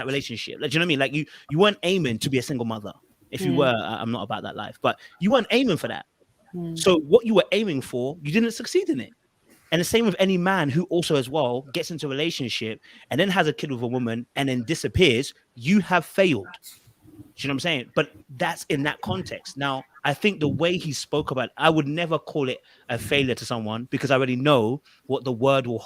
relationship. Like, do you know what I mean? Like you weren't aiming to be a single mother. If you were, I'm not about that life, but you weren't aiming for that. So what you were aiming for, you didn't succeed in it. And the same with any man who also as well gets into a relationship and then has a kid with a woman and then disappears. You have failed. Do you know what I'm saying? But that's in that context. Now, I think the way he spoke about it, I would never call it a failure to someone, because I already know what the word will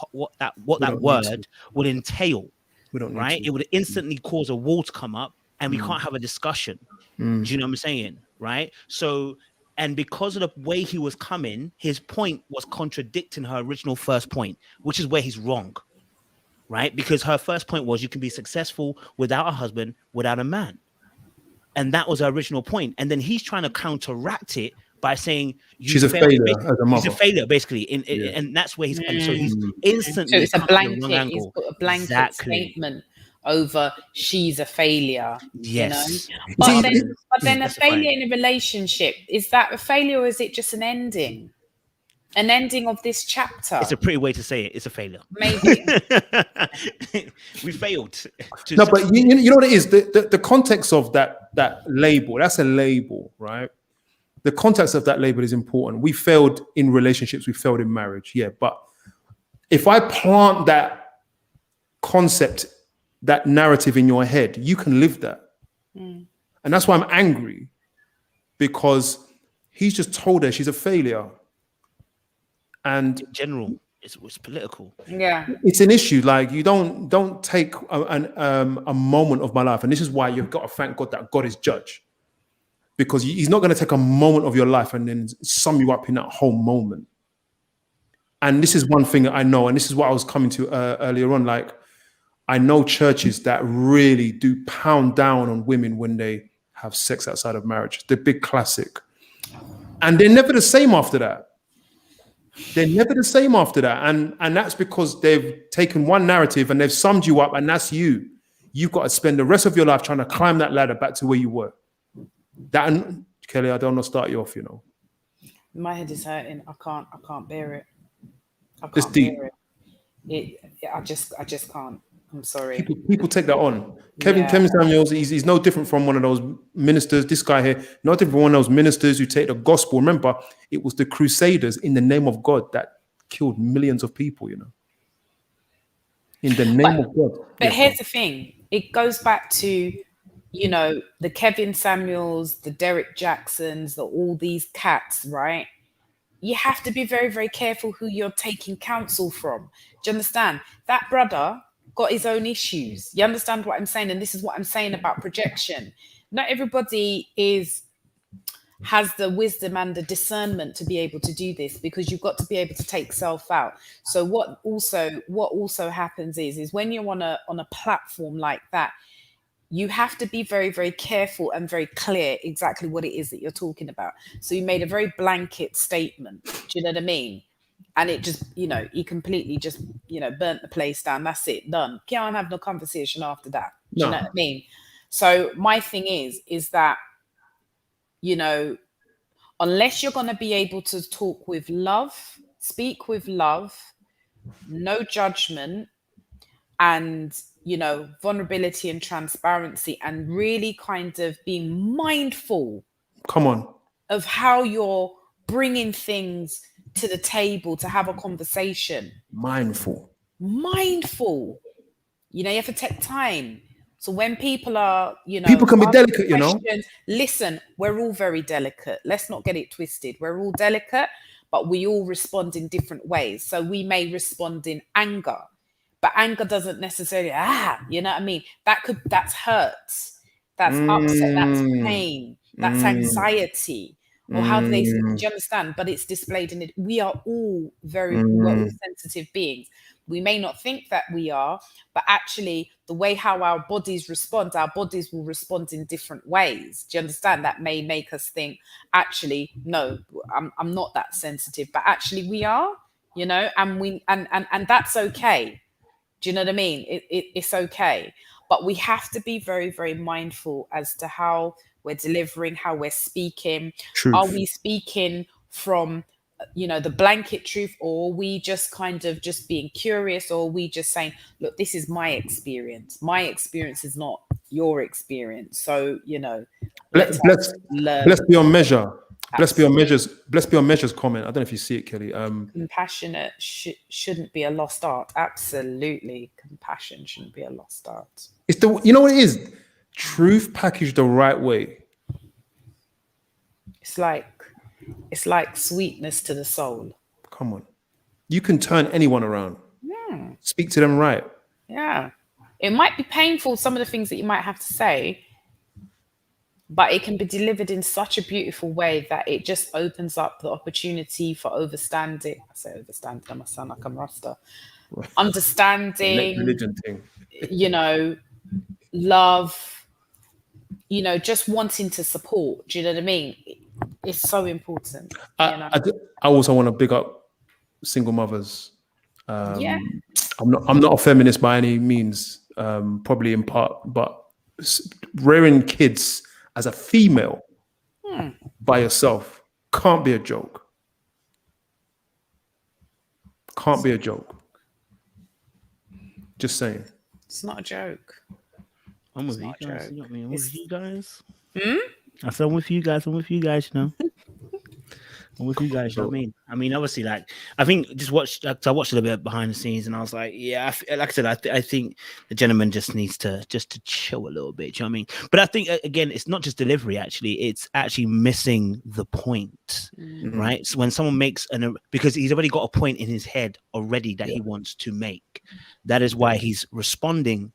would entail. We don't right? It would instantly cause a wall to come up, and we can't have a discussion. Do you know what I'm saying? Right? So, and because of the way he was coming, his point was contradicting her original first point, which is where he's wrong, right? Because her first point was you can be successful without a husband, without a man. And that was her original point. And then he's trying to counteract it by saying she's a failure as a mother. She's a failure, basically. And that's where he's and so he's instantly so it's a blanket. He's put a blanket statement over she's a failure. Yes. You know? But then a failure in a relationship, is that a failure, or is it just an ending? An ending of this chapter. It's a pretty way to say it. It's a failure. Maybe. We failed. No, but you know what it is? The context of that label, that's a label, right? The context of that label is important. We failed in relationships. We failed in marriage. Yeah. But if I plant that concept, that narrative in your head, you can live that. And that's why I'm angry, because he's just told her she's a failure. And in general, it's political. Yeah. it's an issue. Like, you don't take a moment of my life. And this is why you've got to thank God that God is judge. Because he's not going to take a moment of your life and then sum you up in that whole moment. And this is one thing that I know, and this is what I was coming to earlier on. Like, I know churches that really do pound down on women when they have sex outside of marriage. The big classic. And they're never the same after that. They're never the same after that. And that's because they've taken one narrative and they've summed you up, and that's you. You've got to spend the rest of your life trying to climb that ladder back to where you were. That, and Kelly, I don't want to start you off, you know. My head is hurting. I can't bear it. I It's can't deep. bear it. I just can't. I'm sorry. People take that on. Kevin Samuels, he's no different from one of those ministers. This guy here, no different from one of those ministers who take the gospel. Remember, it was the Crusaders in the name of God that killed millions of people, you know. In the name of God. But here's the thing. It goes back to, you know, the Kevin Samuels, the Derek Jacksons, all these cats, right? You have to be very, very careful who you're taking counsel from. Do you understand? That brother got his own issues. You understand what I'm saying? And this is what I'm saying about projection. Not everybody has the wisdom and the discernment to be able to do this, because you've got to be able to take self out. So what also happens is when you're on a platform like that, you have to be very, very careful and very clear exactly what it is that you're talking about. So you made a very blanket statement. Do you know what I mean? And it just, you know, he completely just, you know, burnt the place down. That's it, done. Can't have no conversation after that. Do you know what I mean? So my thing is that, you know, unless you're going to be able to talk with love, speak with love, no judgment, and, you know, vulnerability and transparency, and really kind of being mindful of how you're bringing things to the table to have a conversation. Mindful. You know, you have to take time. So when people are, you know, people can be delicate, you know. Listen, we're all very delicate. Let's not get it twisted. We're all delicate, but we all respond in different ways. So we may respond in anger, but anger doesn't necessarily, you know what I mean? That's hurts, that's upset, that's pain, that's anxiety. Or how do they, do you understand? But it's displayed in it. We are all we're all sensitive beings. We may not think that we are, but actually the way how our bodies respond, our bodies will respond in different ways. Do you understand? That may make us think, actually, no, I'm not that sensitive, but actually we are, you know, and that's okay. Do you know what I mean? It's okay. But we have to be very, very mindful as to how we're delivering, how we're speaking. Truth. Are we speaking from, you know, the blanket truth, or are we just kind of just being curious, or are we just saying, look, this is my experience. My experience is not your experience. So, you know, bless beyond measure. Bless beyond measures. Bless beyond measures comment. I don't know if you see it, Kelly. Compassionate shouldn't be a lost art. Absolutely. Compassion shouldn't be a lost art. It's the, you know what it is? Truth packaged the right way. It's like sweetness to the soul. Come on. You can turn anyone around. Yeah. Speak to them right. Yeah. It might be painful, some of the things that you might have to say, but it can be delivered in such a beautiful way that it just opens up the opportunity for overstanding. I say overstanding, I must sound like I'm Rasta. Understanding, religion thing. You know, love, you know, just wanting to support. Do you know what I mean? It's so important. I also want to big up single mothers. Yeah. I'm not a feminist by any means, probably in part, but rearing kids as a female by yourself can't be a joke. Can't be a joke. Just saying. It's not a joke. I'm with you guys. You know what I mean? I'm with you guys. I said I'm with you guys. I'm with you guys, you know. I'm with you guys. You know what I mean, obviously, like I think just I watched a little bit behind the scenes, and I was like, yeah, like I said, I think the gentleman just needs to chill a little bit. You know what I mean? But I think again, it's not just delivery. Actually, it's actually missing the point, right? So when someone makes because he's already got a point in his head already that he wants to make, that is why he's responding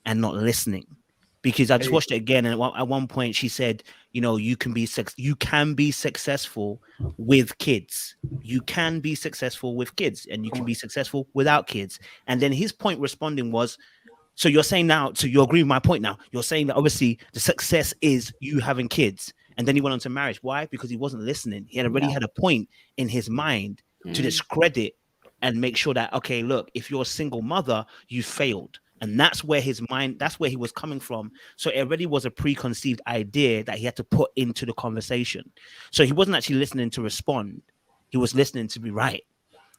and not listening. Because I just watched it again, and at one point she said, you know, you can be successful with kids. You can be successful with kids, and you can be successful without kids. And then his point responding was, so you're saying now, so you agree with my point now. You're saying that obviously the success is you having kids. And then he went on to marriage. Why? Because he wasn't listening. He had already had a point in his mind to discredit and make sure that, okay, look, if you're a single mother, you failed. And that's where that's where he was coming from. So it already was a preconceived idea that he had to put into the conversation. So he wasn't actually listening to respond. He was listening to be right.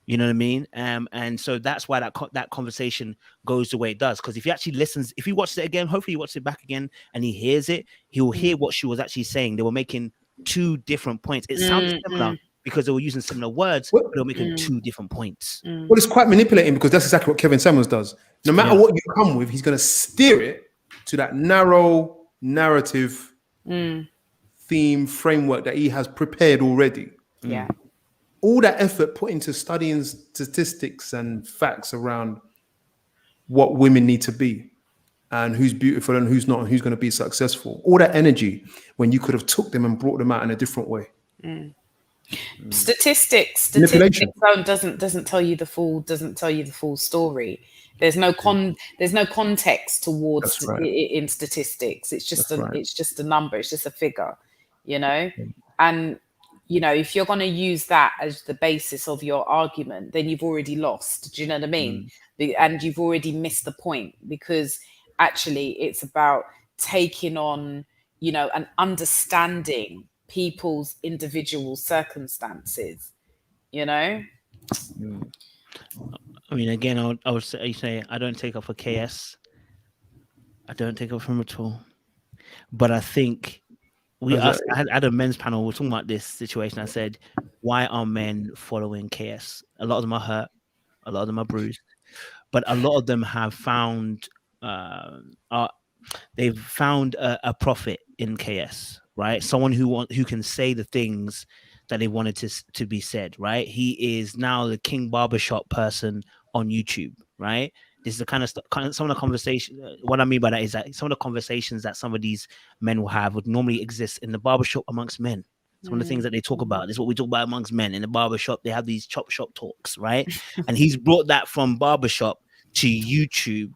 You know what I mean? And so that's why that conversation goes the way it does. Because if he actually listens, if he watches it again, hopefully he watches it back again and he hears it, he'll hear what she was actually saying. They were making two different points. It sounded similar because they were using similar words, but they were making two different points. Well, it's quite manipulating because that's exactly what Kevin Samuels does. No matter what you come with, he's going to steer it to that narrow narrative theme framework that he has prepared already. Yeah. All that effort put into studying statistics and facts around what women need to be and who's beautiful and who's not and who's going to be successful. All that energy when you could have took them and brought them out in a different way. Statistics doesn't tell you the full story. There's no context towards in statistics. It's just it's just a number. It's just a figure, you know. And you know, if you're going to use that as the basis of your argument, then you've already lost. Do you know what I mean? And you've already missed the point, because actually it's about taking on, you know, and understanding people's individual circumstances, you know. I mean, again, I would say I don't take up for KS. I don't take up from at all. But I think I had a men's panel. We were talking about this situation. I said, why are men following KS? A lot of them are hurt. A lot of them are bruised. But a lot of them have found they've found a prophet in KS, right? Someone who can say the things that they wanted to be said, right? He is now the king barbershop person on YouTube, right? This is the kind of some of the conversation. What I mean by that is that some of the conversations that some of these men will have would normally exist in the barbershop amongst men. Some of the things that they talk about. This is what we talk about amongst men in the barbershop. They have these chop shop talks, right? And he's brought that from barbershop to YouTube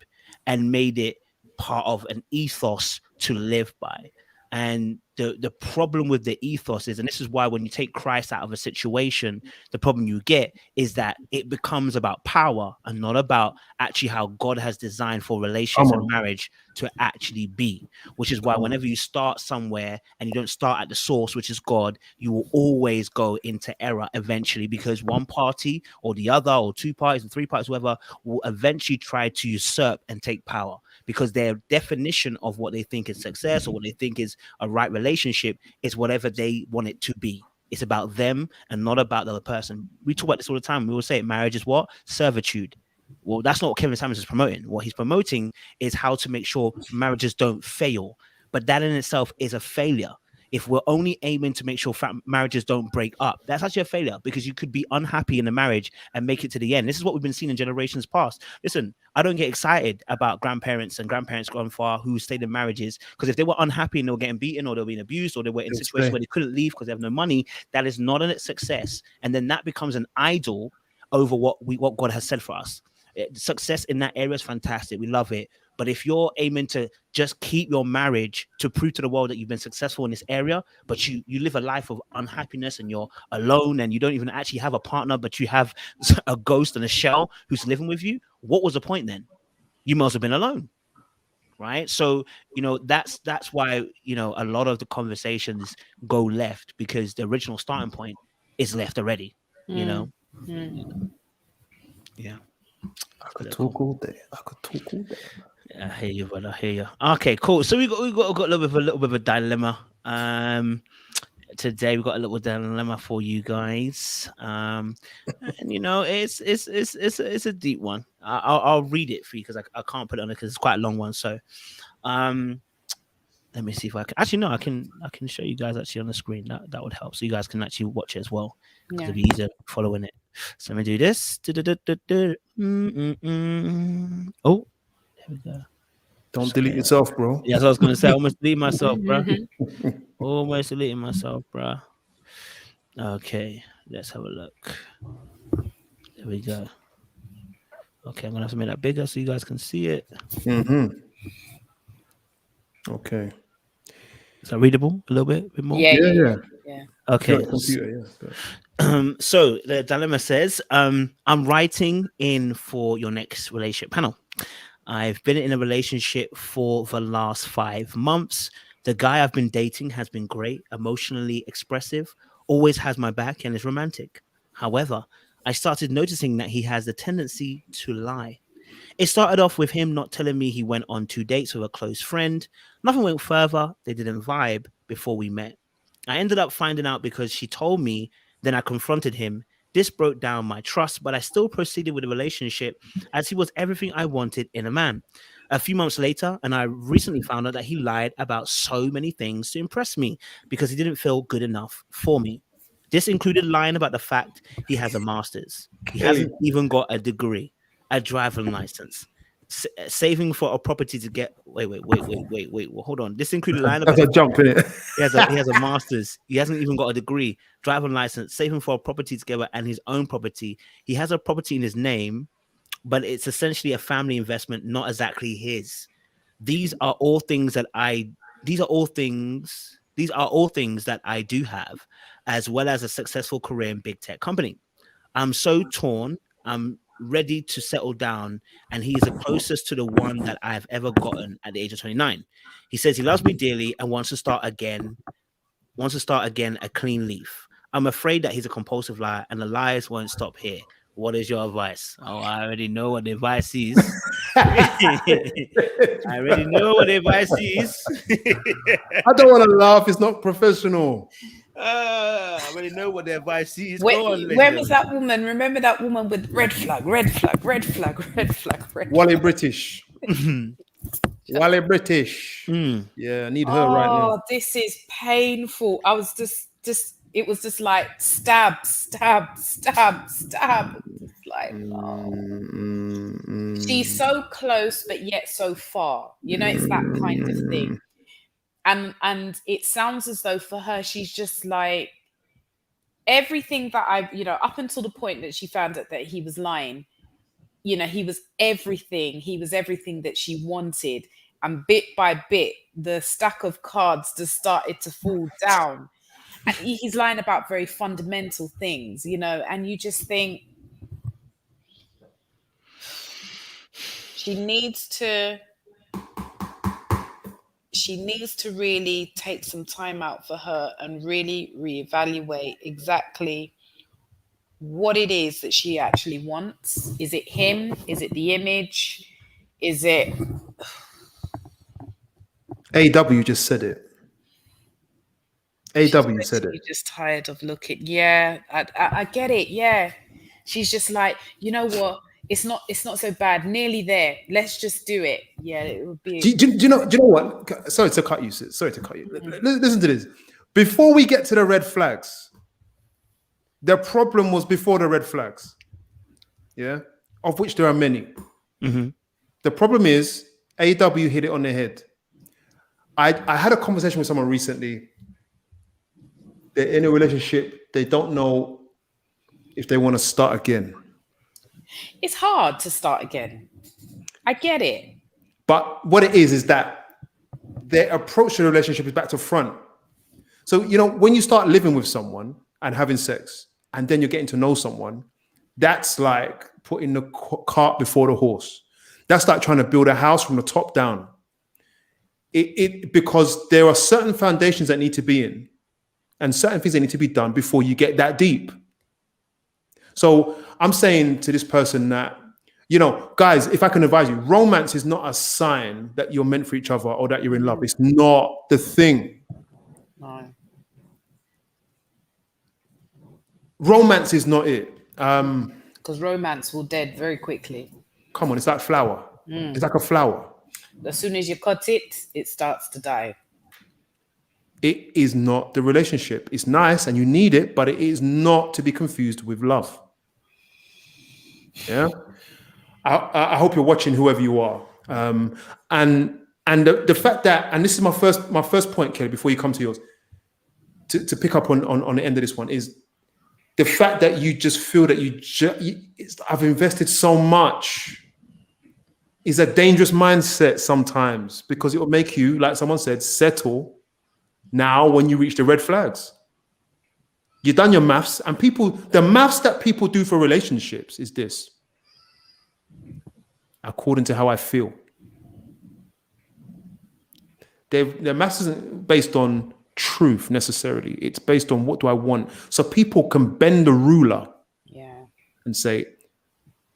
and made it part of an ethos to live by. And the problem with the ethos is, and this is why when you take Christ out of a situation, the problem you get is that it becomes about power and not about actually how God has designed for relationships and marriage to actually be. Which is why whenever you start somewhere and you don't start at the source, which is God, you will always go into error eventually, because one party or the other, or two parties or three parties, whoever, will eventually try to usurp and take power, because their definition of what they think is success or what they think is a right relationship is whatever they want it to be. It's about them and not about the other person. We talk about this all the time. We will say marriage is what? Servitude. Well, that's not what Kevin Samuels is promoting. What he's promoting is how to make sure marriages don't fail. But that in itself is a failure. If we're only aiming to make sure marriages don't break up, that's actually a failure, because you could be unhappy in a marriage and make it to the end. This is what we've been seeing in generations past. Listen, I don't get excited about grandparents and grandparents gone far who stayed in marriages, because if they were unhappy and they were getting beaten or they were being abused or they were in a situation where they couldn't leave because they have no money, that is not a success. And then that becomes an idol over what God has said for us. Success in that area is fantastic. We love it. But if you're aiming to just keep your marriage to prove to the world that you've been successful in this area, but you live a life of unhappiness and you're alone and you don't even actually have a partner, but you have a ghost and a shell who's living with you, what was the point then? You must have been alone, right? So, you know, that's why, you know, a lot of the conversations go left, because the original starting point is left already, you know? Yeah. I could talk all day. I hear you, brother. I hear you. Okay, cool. So we got a little bit of a dilemma. today we've got a little dilemma for you guys. And you know, it's a deep one. I'll read it for you because I can't put it on it because it's quite a long one. So, let me see if I can. Actually, no, I can show you guys actually on the screen. That would help, so you guys can actually watch it as well. Because it'll be easier following it. So let me do this. Oh, there we go. Don't delete yourself, bro. Yeah, that's what I was gonna say. I almost deleted myself, bro. Almost deleted myself, bro. Okay, let's have a look. There we go. Okay, I'm gonna have to make that bigger so you guys can see it. Okay. Is that readable a little bit more? Yeah. Okay. Computer, So the dilemma says, I'm writing in for your next relationship panel. I've been in a relationship for the last 5 months. The guy I've been dating has been great, emotionally expressive, always has my back, and is romantic. However, I started noticing that he has the tendency to lie. It started off with him not telling me he went on 2 dates with a close friend. Nothing went further. They didn't vibe before we met. I ended up finding out because she told me, then I confronted him. This broke down my trust, but I still proceeded with the relationship as he was everything I wanted in a man. A few months later, and I recently found out that he lied about so many things to impress me because he didn't feel good enough for me. This included lying about the fact he has a master's. He hasn't even got a degree, a driving license, saving for a property to get. Wait. Well, hold on. This included lying about. That's a jump in it. He has a master's. He hasn't even got a degree, driving license, saving for a property together and his own property. He has a property in his name, but it's essentially a family investment, not exactly his. These are all things that I do have, as well as a successful career in big tech company. I'm so torn. I'm ready to settle down, and he is the closest to the one that I've ever gotten at the age of 29. He says he loves me dearly and wants to start again, a clean leaf. I'm afraid that he's a compulsive liar, and the lies won't stop here. What is your advice? Oh, I already know what the advice is. I already know what the advice is. I don't want to laugh. It's not professional. I already know what the advice is. Where was that woman? Remember that woman with red flag. Wally British. Wally British. Yeah, I need her right now. Oh, this is painful. I was just it was just like stab. It's like, she's so close, but yet so far. You know, it's that kind of thing. And it sounds as though for her, she's just like everything that up until the point that she found out that he was lying, he was everything that she wanted. And bit by bit, the stack of cards just started to fall down. And he's lying about very fundamental things, and you just think she needs to really take some time out for her and really reevaluate exactly what it is that she actually wants. Is it him? Is it the image? Is it... AW just said it. AW said it. You're just tired of looking. Yeah, I get it. Yeah. She's just like, you know what? It's not so bad. Nearly there. Let's just do it. Yeah, it would be. Do you know what? Sorry to cut you, sis. Sorry to cut you. Listen to this. Before we get to the red flags, the problem was before the red flags. Yeah, of which there are many. Mm-hmm. The problem is AW hit it on the head. I had a conversation with someone recently. They're in a relationship. They don't know if they want to start again. It's hard to start again. I get it. But what it is that their approach to the relationship is back to front. So, when you start living with someone and having sex, and then you're getting to know someone, that's like putting the cart before the horse. That's like trying to build a house from the top down. Because there are certain foundations that need to be in and certain things that need to be done before you get that deep. So I'm saying to this person that, guys, if I can advise you, romance is not a sign that you're meant for each other or that you're in love. It's not the thing. No. Romance is not it. Because romance will dead very quickly. Come on, it's like flower. It's like a flower. As soon as you cut it, it starts to die. It is not the relationship. It's nice and you need it, but it is not to be confused with love. Yeah. I hope you're watching, whoever you are. And the fact that, and this is my first point, Kelly, before you come to yours, to pick up on the end of this one, is the fact that you just feel that I've invested so much is a dangerous mindset sometimes, because it will make you, like someone said, settle now when you reach the red flags. You've done your maths, and the maths that people do for relationships is this: according to how I feel. Their maths isn't based on truth necessarily. It's based on what do I want. So people can bend the ruler and say,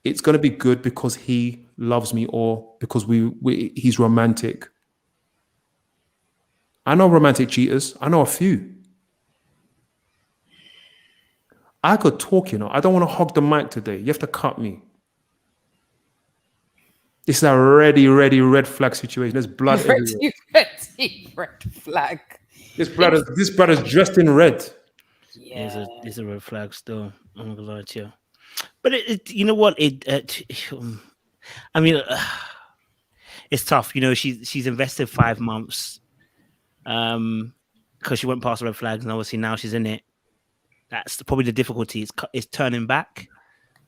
it's going to be good because he loves me, or because he's romantic. I know romantic cheaters. I know a few. I could talk, I don't want to hog the mic today. You have to cut me. This is a ready red flag situation. There's blood everywhere. Ready red flag. This brother's dressed in red. Yeah. It's a red flag still. I'm not gonna lie to you. But you know what? I mean, it's tough. She's invested 5 months, because she went past the red flags, and obviously now she's in it. That's probably the difficulty. It's turning back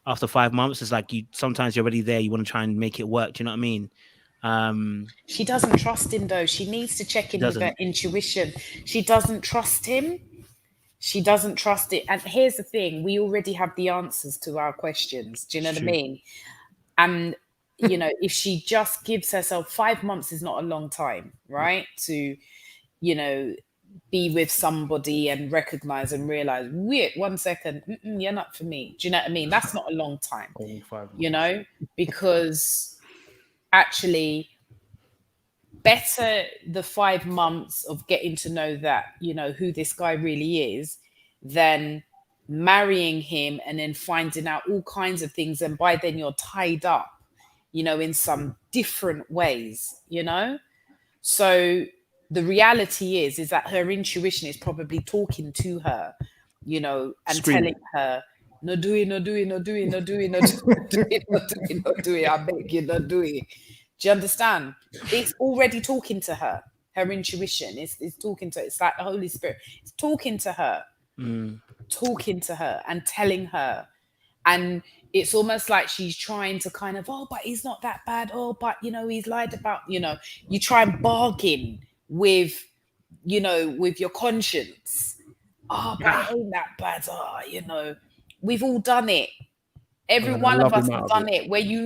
after 5 months. It's like sometimes you're already there. You want to try and make it work. Do you know what I mean? She doesn't trust him, though. She needs to check in with her intuition. She doesn't trust him. She doesn't trust it. And here's the thing. We already have the answers to our questions. Do you know what I mean? And, if she just gives herself 5 months is not a long time, right? To, be with somebody and recognize and realize, wait, 1 second, you're not for me. Do you know what I mean? That's not a long time, because actually better the 5 months of getting to know that, who this guy really is, than marrying him and then finding out all kinds of things. And by then you're tied up, in some different ways, So the reality is that her intuition is probably talking to her, and telling her, no do it, I beg you, no do it. Do you understand? It's already talking to her. Her intuition is talking to her. It's like the Holy Spirit. It's talking to her, talking to her and telling her. And it's almost like she's trying to kind of, but he's not that bad. But, he's lied about, you try and bargain with your conscience. But it ain't that bad. We've all done it. Every one of us has done it, where you're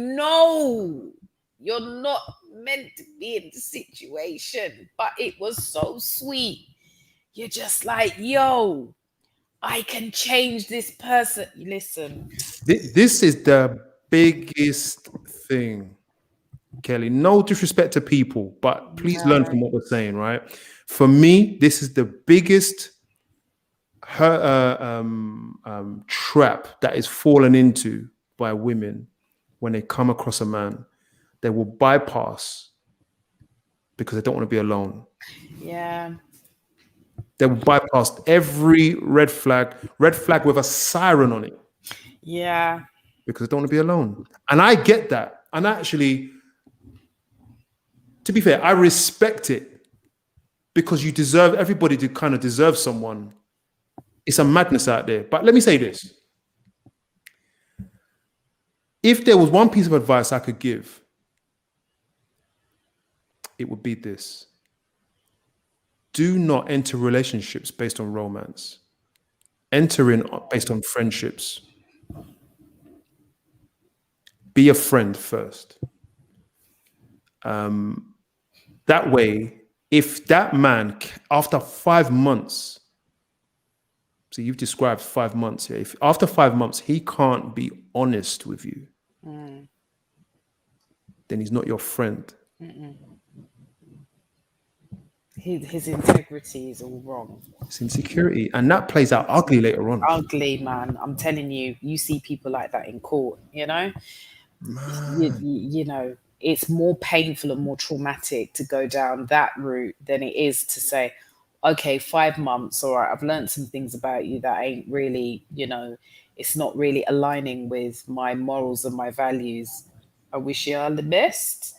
not meant to be in the situation, but it was so sweet. You're just like, yo, I can change this person. Listen. This is the biggest thing, Kelly. No disrespect to people, but please learn from what we're saying, right? For me, this is the biggest trap that is fallen into by women when they come across a man. They will bypass because they don't want to be alone. Yeah. They will bypass every red flag with a siren on it. Yeah. Because they don't want to be alone. And I get that. And actually, to be fair, I respect it, because everybody to kind of deserve someone. It's a madness out there. But let me say this. If there was one piece of advice I could give, it would be this: do not enter relationships based on romance. Enter in based on friendships. Be a friend first. That way, if that man, after 5 months, so you've described 5 months here, if after 5 months he can't be honest with you, then he's not your friend. his integrity is all wrong. It's insecurity, and that plays out ugly later on. Ugly, man. I'm telling you, you see people like that in court, you know? You know, it's more painful and more traumatic to go down that route than it is to say, okay, 5 months, all right, I've learned some things about you that ain't really, you know, it's not really aligning with my morals and my values. I wish you all the best.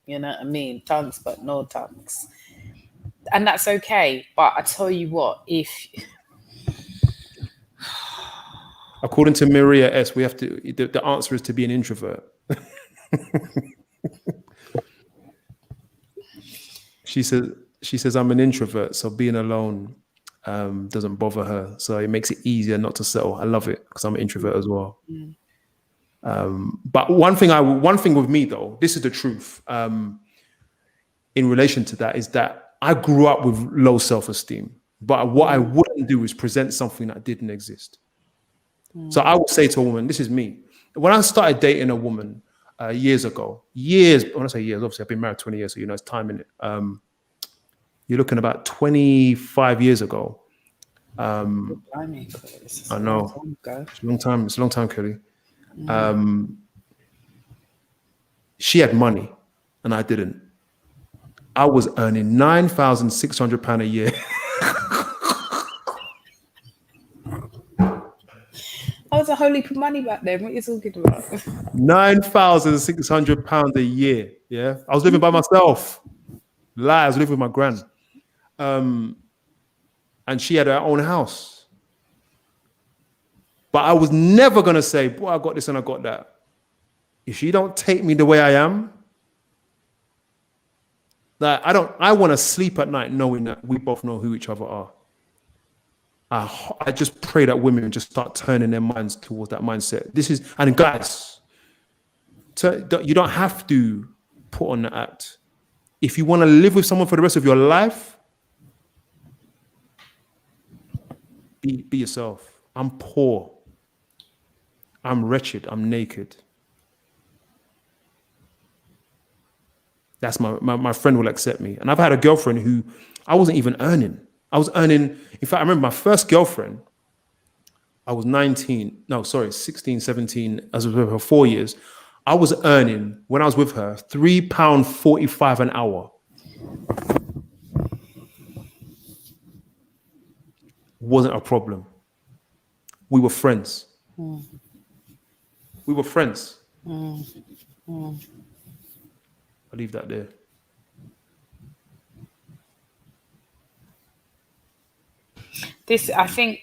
You know what I mean? Thanks, but no thanks. And that's okay. But I tell you what, if... According to Maria S., we have to, the answer is to be an introvert. She says, I'm an introvert, so being alone doesn't bother her. So it makes it easier not to settle. I love it because I'm an introvert as well. But one thing with me though, this is the truth. In relation to that is that I grew up with low self-esteem, but what I wouldn't do is present something that didn't exist. So I would say to a woman, this is me. When I started dating a woman years ago, when I say years, obviously I've been married 20 years, so you know it's time in it. You're looking about 25 years ago. I know. It's a long time. It's a long time, Kelly. She had money and I didn't. I was earning £9,600 a year. I was a whole heap of money back then. What are you talking about? £9,600 a year. Yeah. I was living by myself. I was living with my gran. And she had her own house. But I was never going to say, boy, I got this and I got that. If she don't take me the way I am, like I want to sleep at night knowing that we both know who each other are. I just pray that women just start turning their minds towards that mindset. And guys, you don't have to put on the act. If you want to live with someone for the rest of your life, be yourself. I'm poor. I'm wretched. I'm naked. That's my friend will accept me. And I've had a girlfriend who I wasn't even earning. I was earning, in fact, I remember my first girlfriend, I was 16, 17, I was with her for 4 years. I was earning, when I was with her, £3.45 an hour. Wasn't a problem. We were friends. We were friends. I'll leave that there. I think,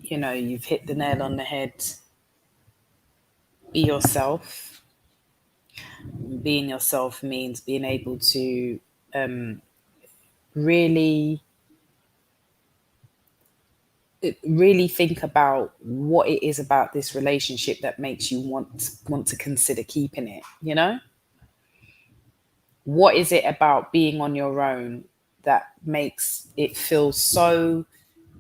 you know, you've hit the nail on the head. Be yourself. Being yourself means being able to really think about what it is about this relationship that makes you want to consider keeping it, you know? What is it about being on your own that makes it feel so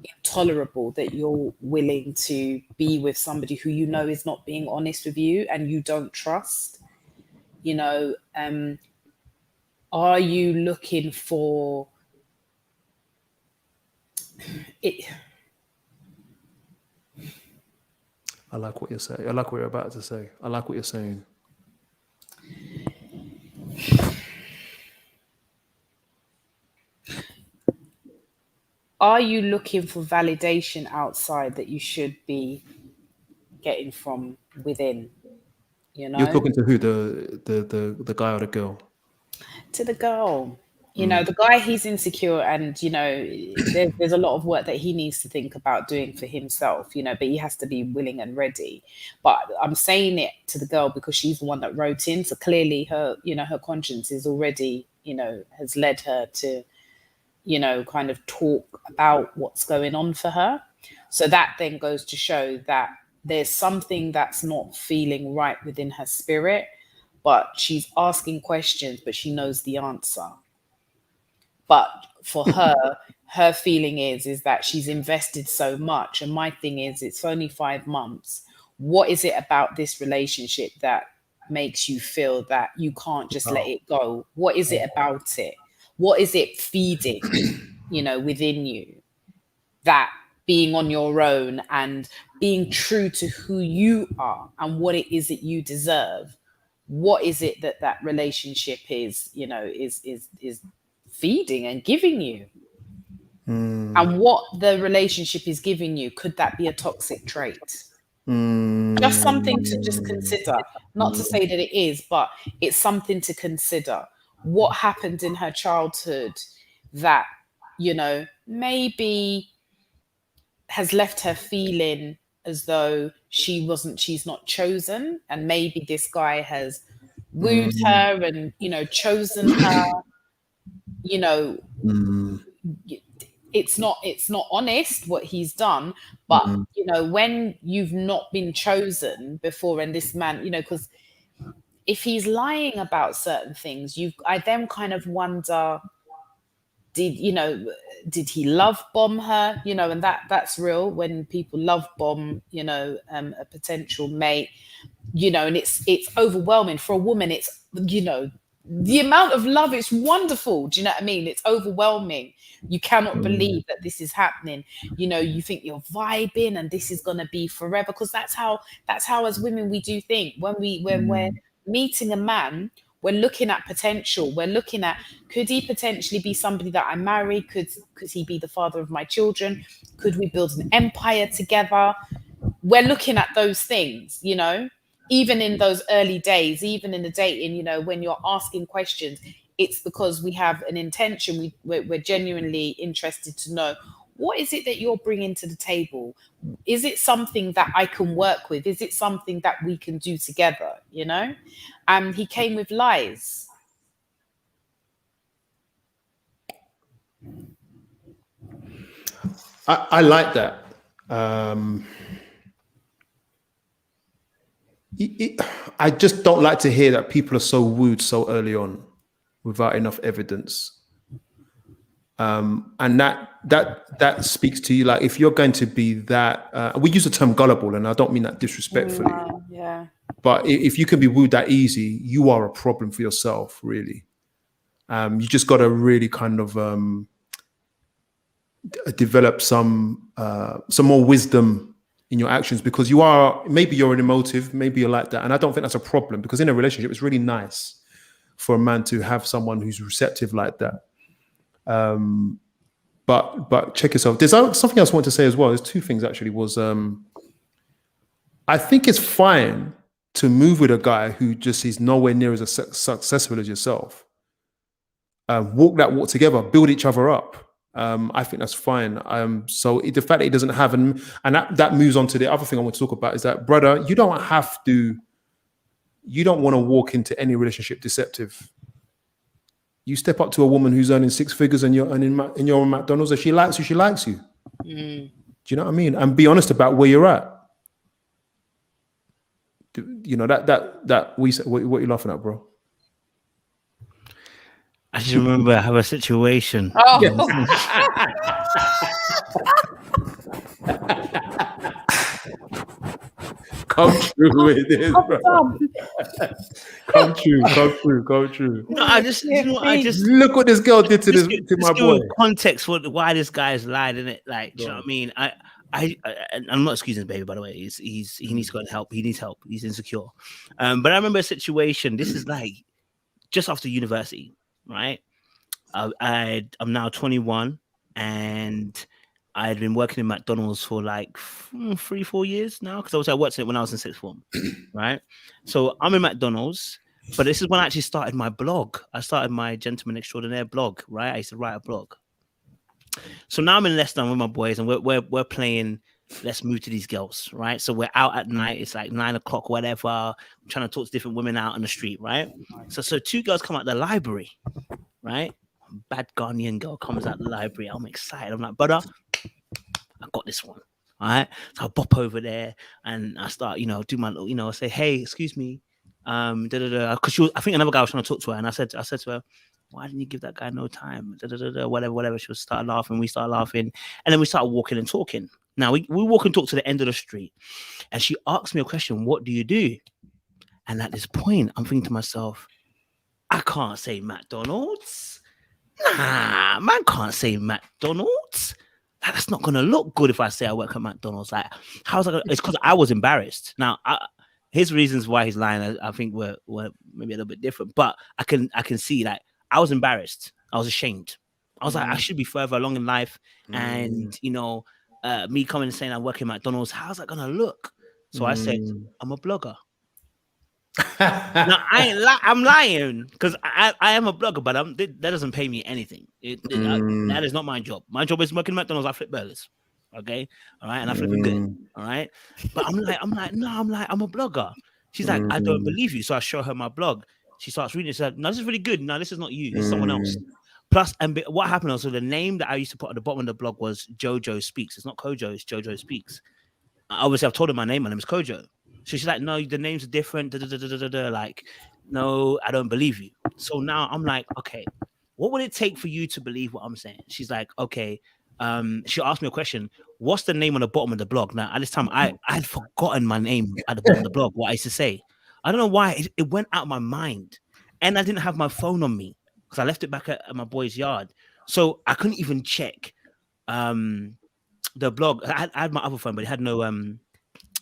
intolerable that you're willing to be with somebody who you know is not being honest with you and you don't trust? You know, are you looking for it? I like what you're saying. I like what you're about to say. I like what you're saying. Are you looking for validation outside that you should be getting from within? You know, You're talking to who? The guy or the girl? To the girl. You know, the guy, he's insecure, and you know, there's a lot of work that he needs to think about doing for himself. You know, but he has to be willing and ready. But I'm saying it to the girl because she's the one that wrote in, so clearly her, you know, her conscience is already, you know, has led her to, you know, kind of talk about what's going on for her. So that then goes to show that there's something that's not feeling right within her spirit, but she's asking questions, but she knows the answer. But for her, her feeling is that she's invested so much. And my thing is, it's only 5 months. What is it about this relationship that makes you feel that you can't just let it go? What is it about it? What is it feeding, you know, within you? That being on your own and being true to who you are and what it is that you deserve. What is it that that relationship is, you know, is feeding and giving you? And what the relationship is giving you, could that be a toxic trait? Just something to just consider. Not to say that it is, but it's something to consider. What happened in her childhood that, you know, maybe has left her feeling as though she's not chosen, and maybe this guy has wooed her and, you know, chosen her, you know. It's not honest what he's done, but you know, when you've not been chosen before, and this man, you know, because if he's lying about certain things, I then kind of wonder, did he love bomb her, you know? And that's real, when people love bomb, you know, a potential mate, you know, and it's overwhelming for a woman. It's, you know, the amount of love, it's wonderful. Do you know what I mean? It's overwhelming. You cannot believe that this is happening. You know, you think you're vibing and this is going to be forever, because that's how as women we do think. When we're meeting a man, we're looking at potential. We're looking at, could he potentially be somebody that I marry? Could he be the father of my children? Could we build an empire together? We're looking at those things, you know, even in those early days, even in the dating, you know, when you're asking questions, it's because we have an intention. We're genuinely interested to know, what is it that you're bringing to the table? Is it something that I can work with? Is it something that we can do together, you know? And he came with lies. I like that. I just don't like to hear that people are so wooed so early on without enough evidence. And that speaks to you. Like, if you're going to be that, we use the term gullible, and I don't mean that disrespectfully. Yeah. But if you can be wooed that easy, you are a problem for yourself, really. You just got to really kind of develop some more wisdom in your actions, because maybe you're an emotive, maybe you're like that. And I don't think that's a problem, because in a relationship, it's really nice for a man to have someone who's receptive like that. But check yourself. There's something else I want to say as well. There's two things actually. I think it's fine to move with a guy who just is nowhere near as successful as yourself. Walk that walk together, build each other up. I think that's fine. So the fact that he doesn't have, and that moves on to the other thing I want to talk about, is that, brother, you don't want to walk into any relationship deceptive. You step up to a woman who's earning six figures and you're on McDonald's, and she likes you, she likes you. Do you know what I mean? And be honest about where you're at. You know, what are you laughing at, bro? I just remember I have a situation. Come true with this, bro. Come true. No, I just look what this girl did to my boy. Context for why this guy's lied, in it. Like, do you know what I mean? I'm not excusing the baby, by the way. He needs to go and help. He needs help. He's insecure. But I remember a situation. This is like just after university, right? I'm now 21, and I had been working in McDonald's for like 3-4 years now, because I worked in it when I was in sixth form, right? So I'm in McDonald's, but this is when I actually started my blog. I started my Gentleman Extraordinaire blog, right? I used to write a blog. So now I'm in Leicester with my boys, and we're playing Let's Move to These Girls, right? So we're out at night. It's like 9 o'clock, whatever. I'm trying to talk to different women out on the street, right? So two girls come out the library, right? Bad Ghanaian girl comes out the library. I'm excited. I'm like, brother, I got this one. All right. So I bop over there and I start, do my, I say, hey, excuse me. Because I think another guy was trying to talk to her, and I said to her, why didn't you give that guy no time? Whatever. She started laughing. We started laughing, and then we started walking and talking. Now we walk and talk to the end of the street, and she asked me a question. What do you do? And at this point, I'm thinking to myself, I can't say McDonald's. Nah, man can't say McDonald's. That's not gonna look good if I say I work at McDonald's. Like, how's that gonna? It's because I was embarrassed. Now, his reasons why he's lying, I think, were maybe a little bit different. But I can see, like, I was embarrassed. I was ashamed. I was like, I should be further along in life, and me coming and saying I work at McDonald's, how's that gonna look? So I said, I'm a blogger. Now I'm lying because I am a blogger, but that doesn't pay me anything. That is not my job. My job is working at McDonald's. I flip burgers, okay, all right, and I flip them good, all right. But I'm like, no, I'm a blogger. She's like, I don't believe you. So I show her my blog. She starts reading. She said, no, this is really good. No, this is not you. This is someone else. Plus, and what happened also, the name that I used to put at the bottom of the blog was Jojo Speaks. It's not Kojo, it's Jojo Speaks. Obviously, I've told her my name is Kojo. So she's like, no, the names are different. Like, no, I don't believe you. So now I'm like, okay, what would it take for you to believe what I'm saying? She's like, okay. She asked me a question. What's the name on the bottom of the blog? Now, at this time, I had forgotten my name at the bottom of the blog, what I used to say. I don't know why. It went out of my mind. And I didn't have my phone on me because I left it back at my boy's yard. So I couldn't even check the blog. I had my other phone, but it had no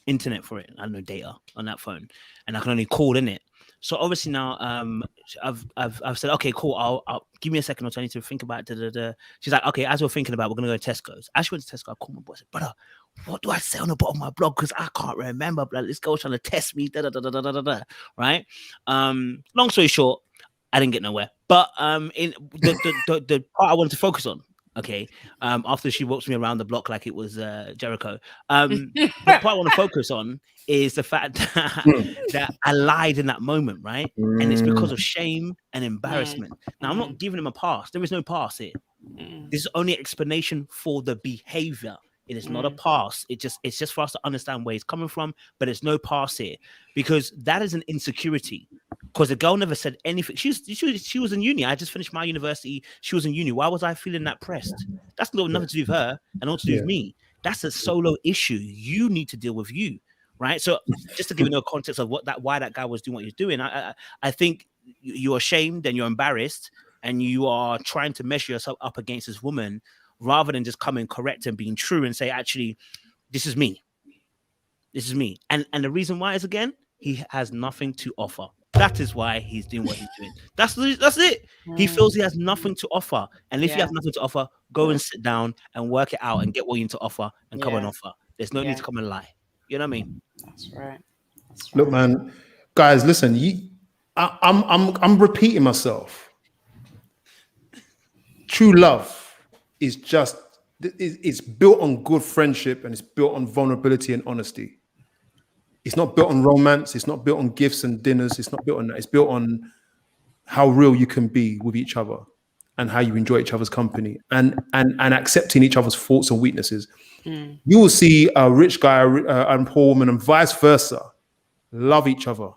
internet for it. I had no data on that phone, and I can only call in it. So obviously now I've said, okay, cool. I'll give me a second or two. I need to think about it. She's like, okay, as we're thinking about, we're gonna go to Tesco's. As she went to Tesco, I called my boy. I said, brother, what do I say on the bottom of my blog? Because I can't remember. Like, this girl's trying to test me. Right. Long story short, I didn't get nowhere. But in the part I wanted to focus on. Okay. After she walks me around the block like it was Jericho. The part I want to focus on is the fact that I lied in that moment, right? And it's because of shame and embarrassment. Now, I'm not giving him a pass. There is no pass here. This is only explanation for the behavior. It is not a pass. It's just for us to understand where he's coming from, but it's no pass here because that is an insecurity. Because the girl never said anything. She was in uni. I just finished my university. She was in uni. Why was I feeling that pressed? That's got nothing to do with her and all to do with me. That's a solo issue. You need to deal with you, right? So just to give you no context of why that guy was doing what he was doing, I think you're ashamed and you're embarrassed and you are trying to measure yourself up against this woman rather than just coming correct and being true and say, actually, this is me. This is me. And the reason why is, again, he has nothing to offer. That is why he's doing what he's doing. That's it. He feels he has nothing to offer. And if you have nothing to offer, go and sit down and work it out and get what you need to offer and come and offer. There's no need to come and lie. You know what I mean? That's right. Look, man, guys, listen. I'm repeating myself. True love is it's built on good friendship and it's built on vulnerability and honesty. It's not built on romance. It's not built on gifts and dinners. It's not built on that. It's built on how real you can be with each other and how you enjoy each other's company and accepting each other's faults and weaknesses. You will see a rich guy and poor woman and vice versa love each other.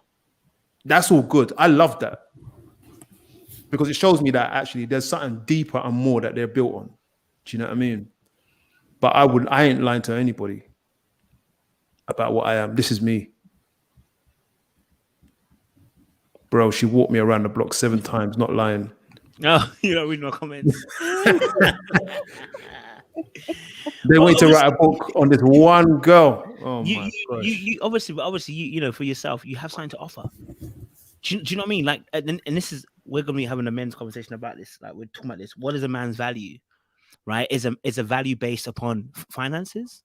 That's all good. I love that because it shows me that actually there's something deeper and more that they're built on. Do you know what I mean? But I ain't lying to anybody about what I am. This is me. Bro, she walked me around the block 7 times, not lying. No, you don't read my comments. They wait to write a book on this one girl. Oh my gosh. You obviously, you know, for yourself, you have something to offer. Do you know what I mean? Like, and this is, we're going to be having a men's conversation about this. Like, we're talking about this. What is a man's value? Right? Is a value based upon finances?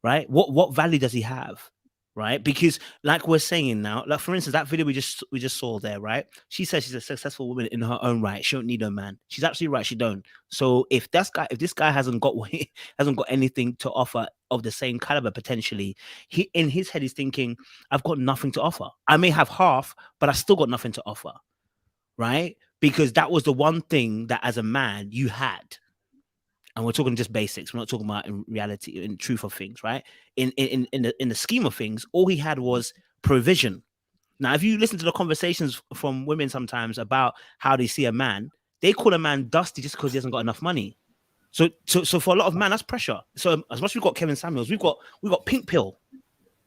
Right? What value does he have? Right? Because like we're saying now, like for instance, that video we just saw there, right? She says she's a successful woman in her own right. She don't need a man. She's absolutely right. She don't. So if this guy hasn't got anything to offer of the same caliber potentially, he in his head he's thinking, I've got nothing to offer. I may have half, but I still got nothing to offer. Right? Because that was the one thing that as a man you had. And we're talking just basics. We're not talking about in reality, in truth of things, right? In the scheme of things, all he had was provision. Now, if you listen to the conversations from women sometimes about how they see a man, they call a man dusty just because he hasn't got enough money. So for a lot of men, that's pressure. So as much as we've got Kevin Samuels, we've got Pink Pill,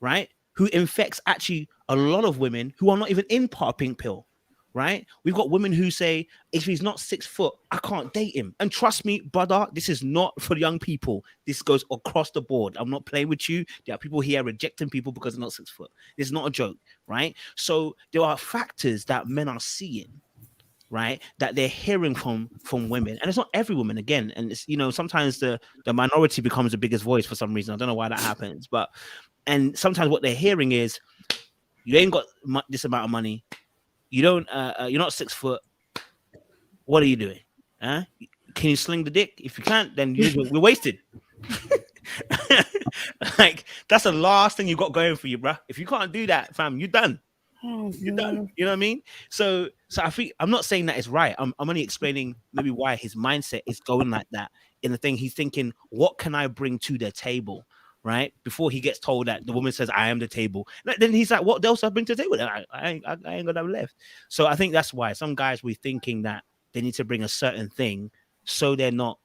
right? Who infects actually a lot of women who are not even in part of Pink Pill. right? We've got women who say, if he's not 6 foot, I can't date him. And trust me, brother, this is not for young people. This goes across the board. I'm not playing with you. There are people here rejecting people because they're not 6 foot. It's not a joke, right? So there are factors that men are seeing, right, that they're hearing from women, and it's not every woman again. And it's, you know, sometimes the minority becomes the biggest voice for some reason. I don't know why that happens, but and sometimes what they're hearing is, you ain't got this amount of money. You don't. You're not 6 foot. What are you doing? Huh? Can you sling the dick? If you can't, then we're wasted. Like, that's the last thing you got going for you, bruh. If you can't do that, fam, you're done. You're done. You know what I mean? So I think, I'm not saying that it's right. I'm only explaining maybe why his mindset is going like that. In the thing, he's thinking, what can I bring to the table? Right before he gets told that the woman says, I am the table. Then he's like, what else I bring to the table? I ain't got that left. So I think that's why some guys were thinking that they need to bring a certain thing so they're not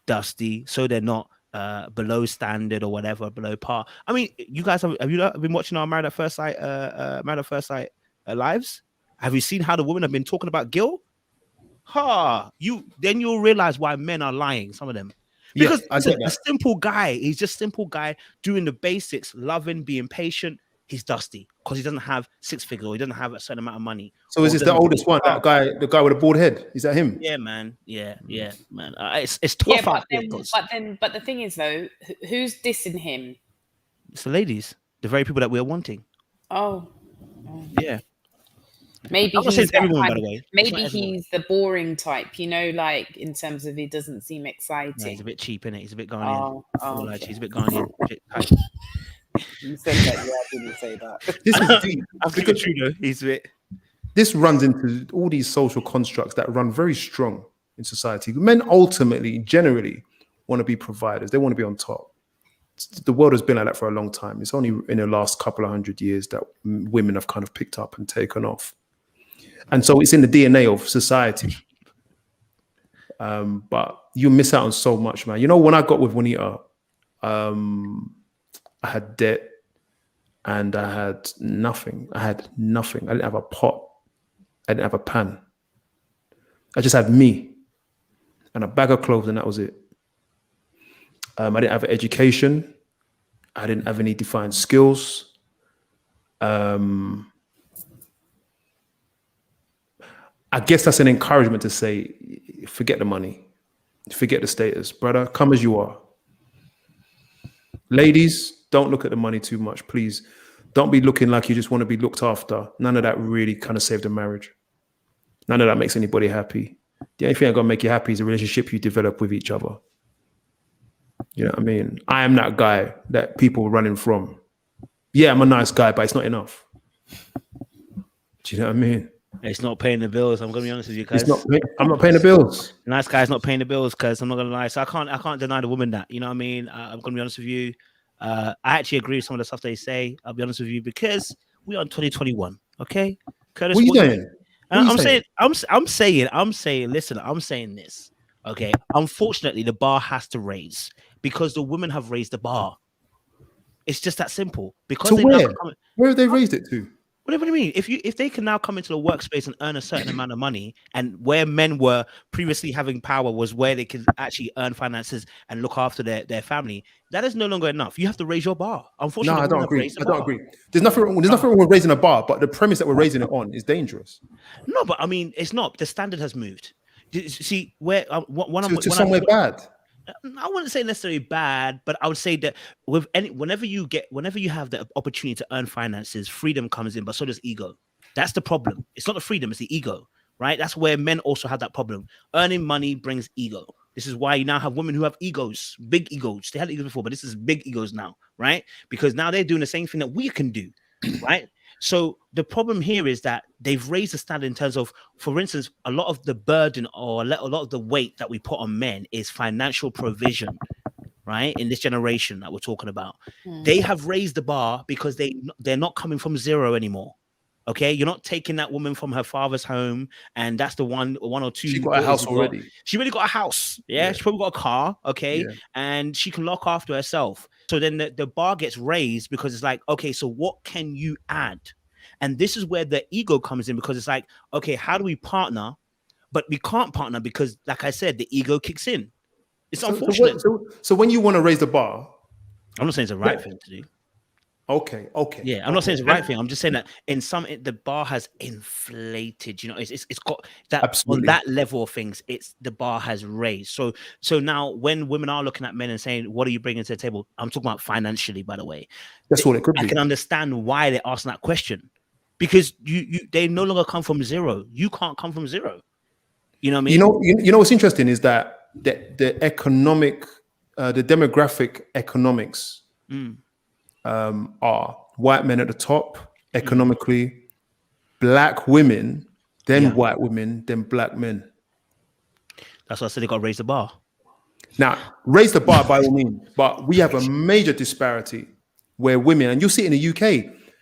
dusty, so they're not below standard or whatever, below par. I mean, you guys have you been watching our Married at First Sight lives? Have you seen how the women have been talking about Gil? Then you'll realize why men are lying, some of them. Because a simple guy, he's just simple guy doing the basics, loving, being patient. He's dusty because he doesn't have 6 figures, or he doesn't have a certain amount of money. So is this the oldest one? That guy, the guy with a bald head? Is that him? Yeah, man. Yeah, man. It's tough out there. But the thing is, though, who's dissing him? It's the ladies, the very people that we're wanting. Oh. Yeah. Maybe he's everyone, by the way. Maybe he's the boring type, you know, like in terms of he doesn't seem exciting. No, he's a bit cheap, innit? He's a bit Ghanaian. Okay. He's a bit Ghanaian. You said that, yeah, I didn't say that. This is deep. I'm thinking true though. He's a bit. This runs into all these social constructs that run very strong in society. Men ultimately, generally, want to be providers. They want to be on top. The world has been like that for a long time. It's only in the last couple of 100 years that women have kind of picked up and taken off. And so it's in the DNA of society. But you miss out on so much, man. You know, when I got with Juanita, I had debt and I had nothing. I didn't have a pot. I didn't have a pan. I just had me and a bag of clothes, and that was it. I didn't have an education. I didn't have any defined skills. I guess that's an encouragement to say, forget the money, forget the status, brother, come as you are. Ladies, don't look at the money too much, please. Don't be looking like you just want to be looked after. None of that really kind of saved a marriage. None of that makes anybody happy. The only thing that's going to make you happy is the relationship you develop with each other. You know what I mean? I am that guy that people are running from. Yeah, I'm a nice guy, but it's not enough. Do you know what I mean? It's not paying the bills. I'm gonna be honest with you, guys. I'm not paying the bills. Nice guy's not paying the bills, because I'm not gonna lie. So I can't deny the woman that. You know what I mean? I'm gonna be honest with you. I actually agree with some of the stuff they say. I'll be honest with you, because we are in 2021. Okay, Curtis, what are you saying? I'm saying. Listen, I'm saying this. Okay, unfortunately, the bar has to raise because the women have raised the bar. It's just that simple. Because where have they raised it to? What do you mean? If they can now come into the workspace and earn a certain amount of money, and where men were previously having power was where they could actually earn finances and look after their family, that is no longer enough. You have to raise your bar. Unfortunately, no, I don't agree. There's nothing wrong with raising a bar, but the premise that we're raising it on is dangerous. No, but I mean, it's not. The standard has moved. See, where somewhere bad. I wouldn't say necessarily bad, but I would say that whenever you have the opportunity to earn finances, freedom comes in, but so does ego. That's the problem. It's not the freedom, it's the ego, right? That's where men also have that problem. Earning money brings ego. This is why you now have women who have egos, big egos. They had egos before, but this is big egos now, right? Because now they're doing the same thing that we can do, right? So the problem here is that they've raised the standard in terms of, for instance, a lot of the burden or a lot of the weight that we put on men is financial provision, right? In this generation that we're talking about, they have raised the bar because they're not coming from zero anymore. Okay, you're not taking that woman from her father's home, and that's the one or two. She got a house already. She really got a house. Yeah, she probably got a car. Okay, and she can look after herself. So then the bar gets raised because it's like, okay, so what can you add? And this is where the ego comes in, because it's like, okay, how do we partner? But we can't partner because, like I said, the ego kicks in. It's unfortunate. So when you want to raise the bar, I'm not saying it's the right thing to do. Okay. Yeah, I'm not saying it's the right thing. I'm just saying that the bar has inflated. You know, it's got that Absolutely. on that level of things. The bar has raised. So now when women are looking at men and saying, "What are you bringing to the table?" I'm talking about financially, by the way. That's what it could be. I can understand why they're asking that question, because they no longer come from zero. You can't come from zero. You know what I mean? You know what's interesting is that the economic, the demographic economics are white men at the top economically, black women, then white women, then black men. That's why I said they got to raise the bar. Now, raise the bar by all means, but we have a major disparity where women, and you'll see it in the UK,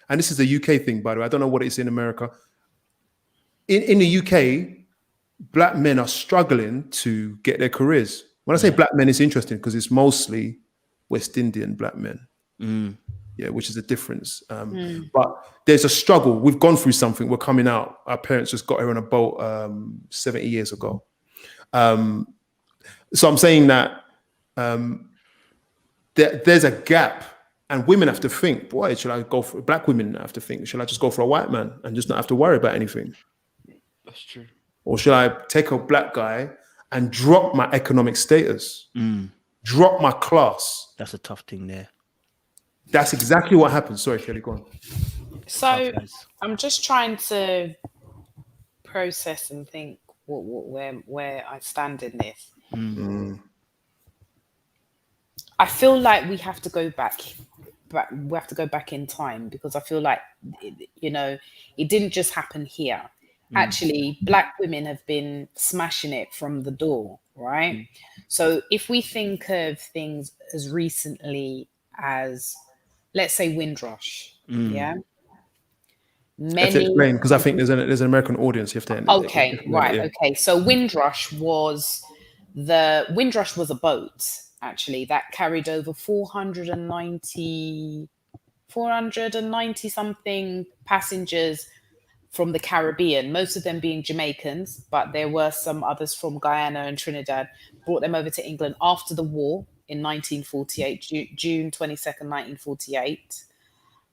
and this is a UK thing, by the way. I don't know what it is in America. In the UK, black men are struggling to get their careers. When I say black men, it's interesting because it's mostly West Indian black men. Yeah, which is a difference. But there's a struggle. We've gone through something. We're coming out. Our parents just got here on a boat 70 years ago. So I'm saying that there's a gap, and women have to think, boy, should I go for, black women have to think, should I just go for a white man and just not have to worry about anything? That's true. Or should I take a black guy and drop my economic status, drop my class? That's a tough thing there. That's exactly what happens. Sorry, Kelly, go on. So I'm just trying to process and think where I stand in this. I feel like we have to go back. We have to go back in time, because I feel like it didn't just happen here. Actually, black women have been smashing it from the door, right? So if we think of things as recently as, let's say, Windrush, yeah. You have to explain, because I think there's an American audience. You have to. Okay, right. Yeah. Okay, so Windrush was a boat, actually, that carried over 490 something passengers from the Caribbean, most of them being Jamaicans, but there were some others from Guyana and Trinidad, brought them over to England after the war in 1948, June 22nd, 1948.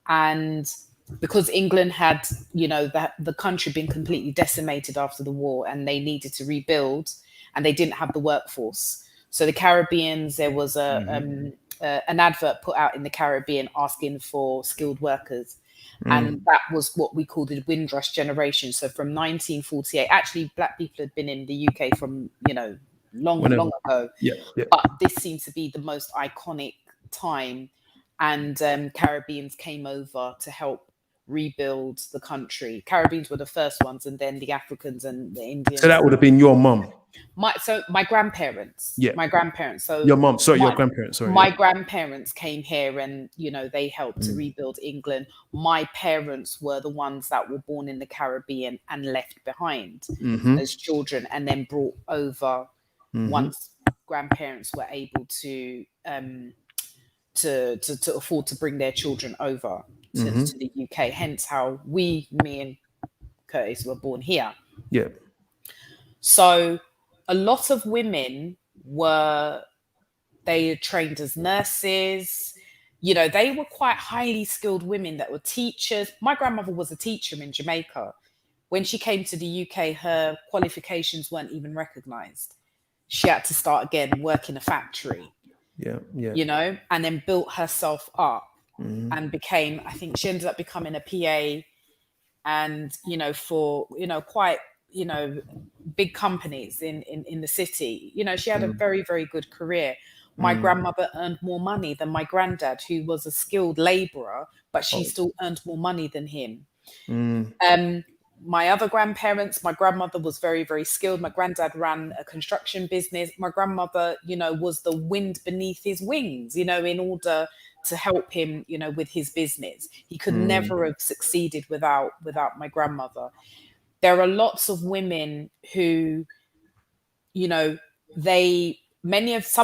And because England had, the country been completely decimated after the war, and they needed to rebuild, and they didn't have the workforce. So the Caribbeans, there was an advert put out in the Caribbean asking for skilled workers. And that was what we called the Windrush generation. So from 1948, actually, black people had been in the UK from, long ago. Yeah. But this seems to be the most iconic time. And Caribbeans came over to help rebuild the country. Caribbeans were the first ones, and then the Africans and the Indians. So that would have been your mum. My grandparents. Yeah. My grandparents. So your mum. Sorry, your grandparents. Sorry. My grandparents came here, and they helped to rebuild England. My parents were the ones that were born in the Caribbean and left behind as children, and then brought over once grandparents were able to afford to bring their children over to the UK. Hence how me and Curtis were born here. Yeah. So a lot of women they trained as nurses. They were quite highly skilled women that were teachers. My grandmother was a teacher in Jamaica. When she came to the UK, her qualifications weren't even recognized. She had to start again, work in a factory. Yeah. And then built herself up and became, I think she ended up becoming a PA, and, for, quite, big companies in the city. She had a very, very good career. My grandmother earned more money than my granddad, who was a skilled laborer, but she still earned more money than him. My other grandparents, my grandmother was very, very skilled. My granddad ran a construction business. My grandmother, was the wind beneath his wings, in order to help him, with his business. He could never have succeeded without my grandmother. There are lots of women who, some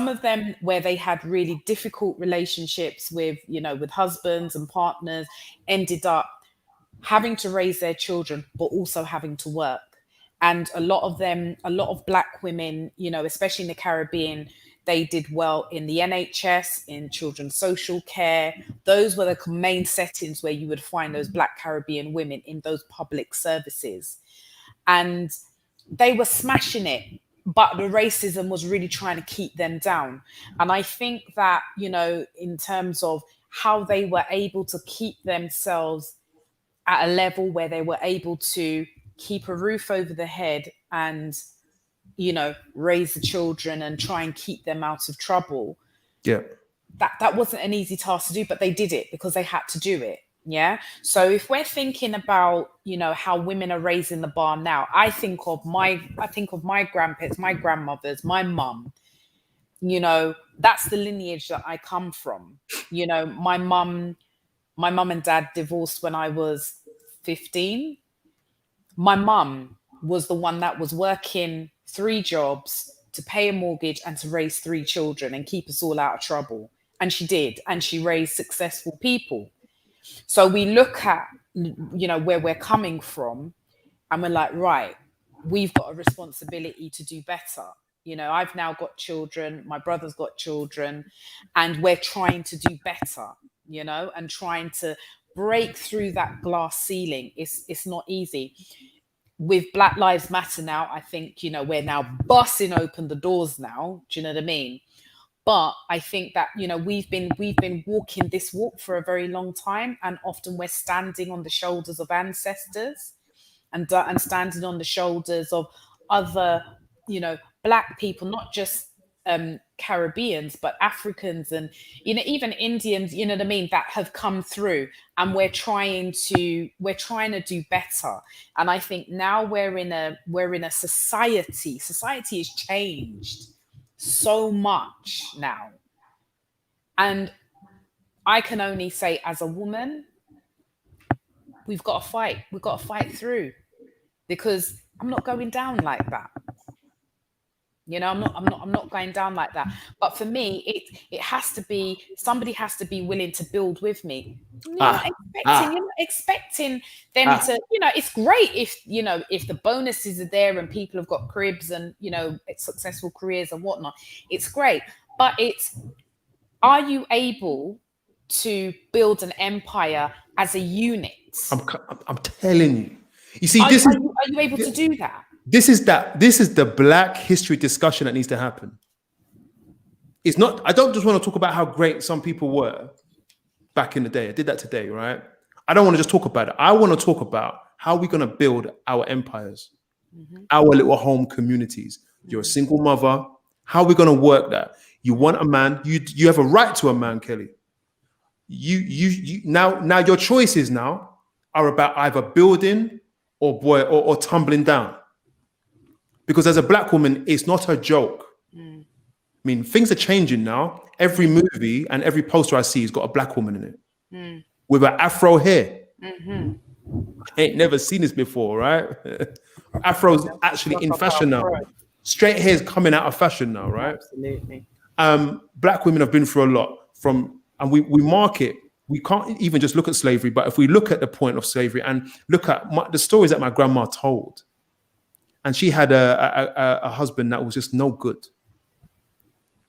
of them where they had really difficult relationships with husbands and partners, ended up having to raise their children, but also having to work. And a lot of Black women, you know, especially in the Caribbean, they did well in the NHS, in children's social care. Those were the main settings where you would find those Black Caribbean women in those public services. And they were smashing it, but the racism was really trying to keep them down. And I think that, you know, in terms of how they were able to keep themselves at a level where they were able to keep a roof over the head and, you know, raise the children and try and keep them out of trouble. Yeah. That wasn't an easy task to do, but they did it because they had to do it. Yeah. So if we're thinking about, you know, how women are raising the bar now, I think of my grandparents, my grandmothers, my mum. You know, that's the lineage that I come from. You know, my mum and dad divorced when I was 15. My mum was the one that was working 3 jobs to pay a mortgage and to raise 3 children and keep us all out of trouble. And she did. And she raised successful people. So we look at, you know, where we're coming from and we're like, right, we've got a responsibility to do better. You know, I've now got children, my brother's got children, and we're trying to do better, you know, and trying to break through that glass ceiling. It's not easy. With Black Lives Matter now, I think, you know, we're now busting open the doors now. Do you know what I mean? But I think that, you know, we've been walking this walk for a very long time, and often we're standing on the shoulders of ancestors and standing on the shoulders of other, you know, Black people, not just Caribbeans, but Africans and, you know, even Indians, you know what I mean, that have come through, and we're trying to do better. And I think now we're in a society has changed so much now. And I can only say, as a woman, we've got to fight through, because I'm not going down like that. You know, I'm not going down like that. But for me, it has to be, somebody has to be willing to build with me. You're not expecting them to, you know, it's great if, you know, if the bonuses are there and people have got cribs and, you know, successful careers and whatnot, it's great. But it's, are you able to build an empire as a unit? I'm telling you. You see, are you able to do that? This is the Black history discussion that needs to happen. It's not, I don't just want to talk about how great some people were back in the day. I did that today, right? I don't want to just talk about it. I want to talk about how we're going to build our empires, our little home communities. You're a single mother. How are we going to work that? You want a man, you have a right to a man, Kelly. You now your choices now are about either building or tumbling down. Because as a Black woman, it's not a joke. I mean, things are changing now. Every movie and every poster I see has got a Black woman in it with an afro hair. I ain't never seen this before, right? Afro's actually in fashion now. Straight hair is coming out of fashion now, right? Absolutely. Black women have been through a lot and we market. We can't even just look at slavery, but if we look at the point of slavery and look at the stories that my grandma told, and she had a husband that was just no good.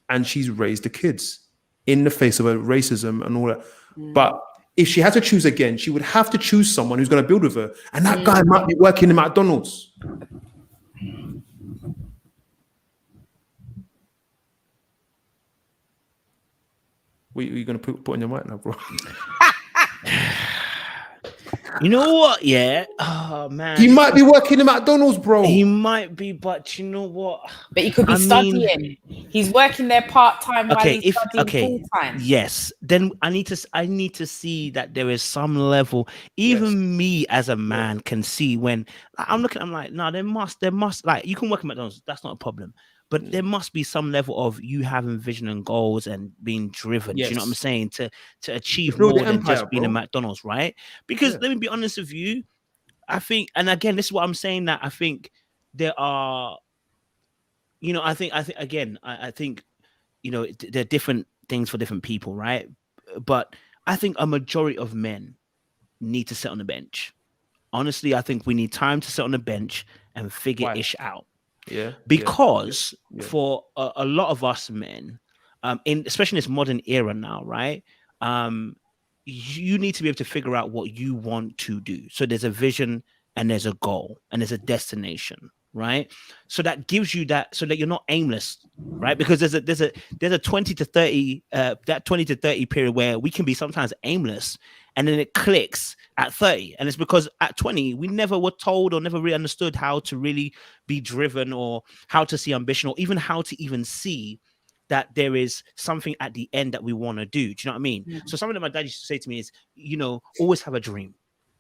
And she's raised the kids in the face of her racism and all that. But if she had to choose again, she would have to choose someone who's going to build with her. And that guy might be working in McDonald's. What are you going to put on your mic now, bro? You know what? Yeah. Oh man. He might be working in McDonald's, bro. He might be, but you know what? But he could be studying. He's working there part-time while he's studying full-time. Yes. Then I need to see that there is some level. Even me as a man can see when I'm looking, I'm like, no, there must like, you can work at McDonald's, that's not a problem. But there must be some level of you having vision and goals and being driven. Do you know what I'm saying? To achieve more than just being a McDonald's, right? Because let me be honest with you, I think, and again, this is what I'm saying, that I think there are, you know, I think, you know, there are different things for different people, right? But I think a majority of men need to sit on the bench. honestly, I think we need time to sit on the bench and figure Why? ish out. Yeah. Because Yeah. for a lot of us men, especially in this modern era now, right? You need to be able to figure out what you want to do. So there's a vision and there's a goal and there's a destination, right? So that gives you that, so that you're not aimless, right? Because there's a 20 to 30 that 20 to 30 period where we can be sometimes aimless, and then it clicks at 30. And it's because at 20 we never were told or never really understood how to really be driven, or how to see ambition, or even how to even see that there is something at the end that we want to do. Do you know what I mean? Mm. So something that my dad used to say to me is, always have a dream.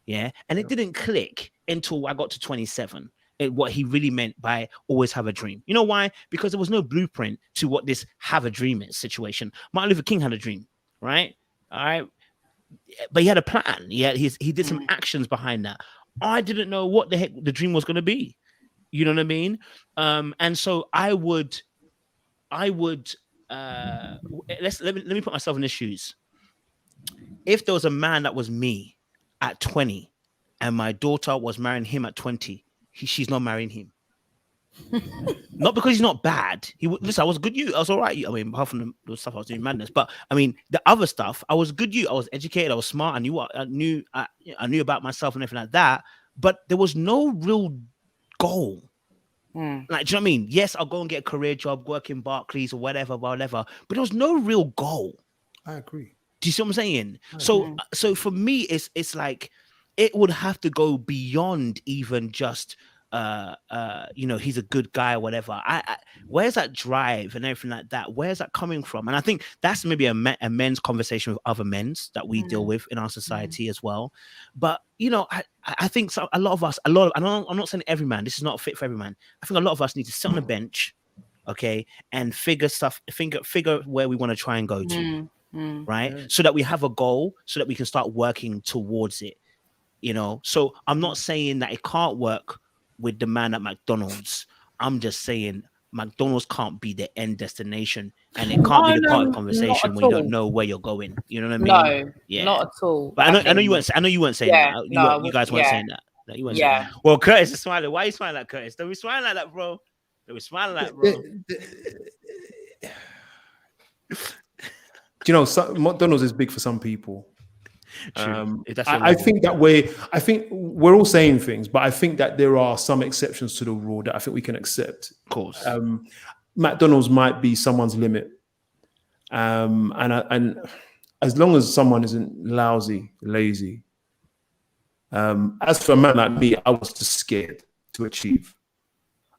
Yeah. And it didn't click until I got to 27. What he really meant by always have a dream. You know why? Because there was no blueprint to what this have a dream is situation. Martin Luther King had a dream, right? All right. But he had a plan. He did some actions behind that. I didn't know what the heck the dream was going to be. You know what I mean? And so I would let me put myself in his shoes. If there was a man that was me at 20 and my daughter was marrying him at 20, she's not marrying him. Not because he's not bad. Listen, I was a good youth. I was all right. I mean, apart from the stuff I was doing madness, but I mean, the other stuff, I was good youth. I was educated. I was smart. I knew about myself and everything like that. But there was no real goal. Like, do you know what I mean? Yes, I'll go and get a career job, work in Barclays or whatever, but there was no real goal. I agree. Do you see what I'm saying? So for me, it's like it would have to go beyond even just he's a good guy or whatever. Where's that drive and everything like that? Where's that coming from? And I think that's maybe a men's conversation with other men's that we deal with in our society as well. But I think a lot of us, I'm not saying every man, this is not fit for every man. I think a lot of us need to sit on a bench, okay, and figure where we want to try and go to, right? Yeah. So that we have a goal, so that we can start working towards it. So I'm not saying that it can't work with the man at McDonald's. I'm just saying McDonald's can't be the end destination, and it can't be the part of the conversation when you don't know where you're going. You know what I mean? No, not at all. But I know you weren't saying that. You guys weren't saying that. You weren't saying that. Well, Curtis is smiling. Why are you smiling like Curtis? Don't be smiling like that, bro. Don't be smiling like bro. McDonald's is big for some people. I think that way. I think we're all saying things, but I think that there are some exceptions to the rule that I think we can accept. Of course, McDonald's might be someone's limit, and as long as someone isn't lazy. As for a man like me, I was just scared to achieve.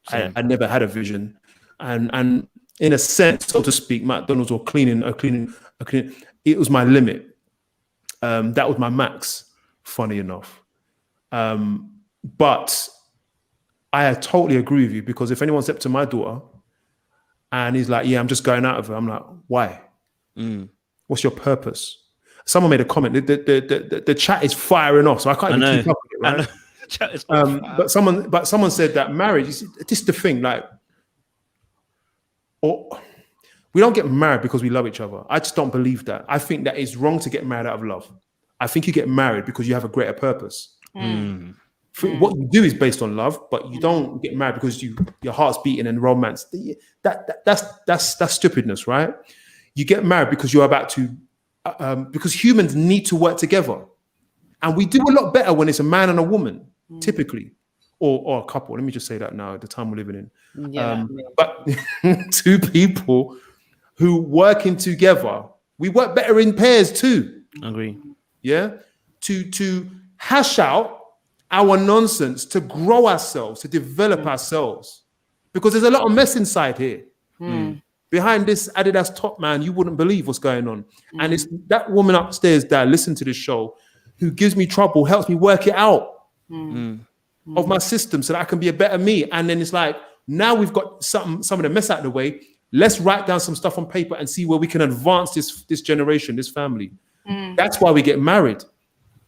I never had a vision, and in a sense, so to speak, McDonald's or cleaning. It was my limit. That was my max, funny enough. But I totally agree with you, because if anyone stepped to my daughter and he's like, yeah, I'm just going out of her, I'm like, why? What's your purpose? Someone made a comment. The chat is firing off, so I can't even keep up with it, right? Chat is but someone said that marriage, this is the thing, like, we don't get married because we love each other. I just don't believe that. I think that it's wrong to get married out of love. I think you get married because you have a greater purpose. What you do is based on love, but you don't get married because your heart's beating and romance. That's stupidness, right? You get married because you're about to, because humans need to work together, and we do a lot better when it's a man and a woman, typically, or a couple. Let me just say that now, at the time we're living in. But two people who working together, we work better in pairs too. Agree. Yeah, to hash out our nonsense, to grow ourselves, to develop ourselves, because there's a lot of mess inside here. Behind this Adidas top, man, you wouldn't believe what's going on. And it's that woman upstairs that listen to this show, who gives me trouble, helps me work it out of my system, so that I can be a better me. And then it's like, now we've got some of the mess out of the way. Let's write down some stuff on paper and see where we can advance this generation, this family. That's why we get married.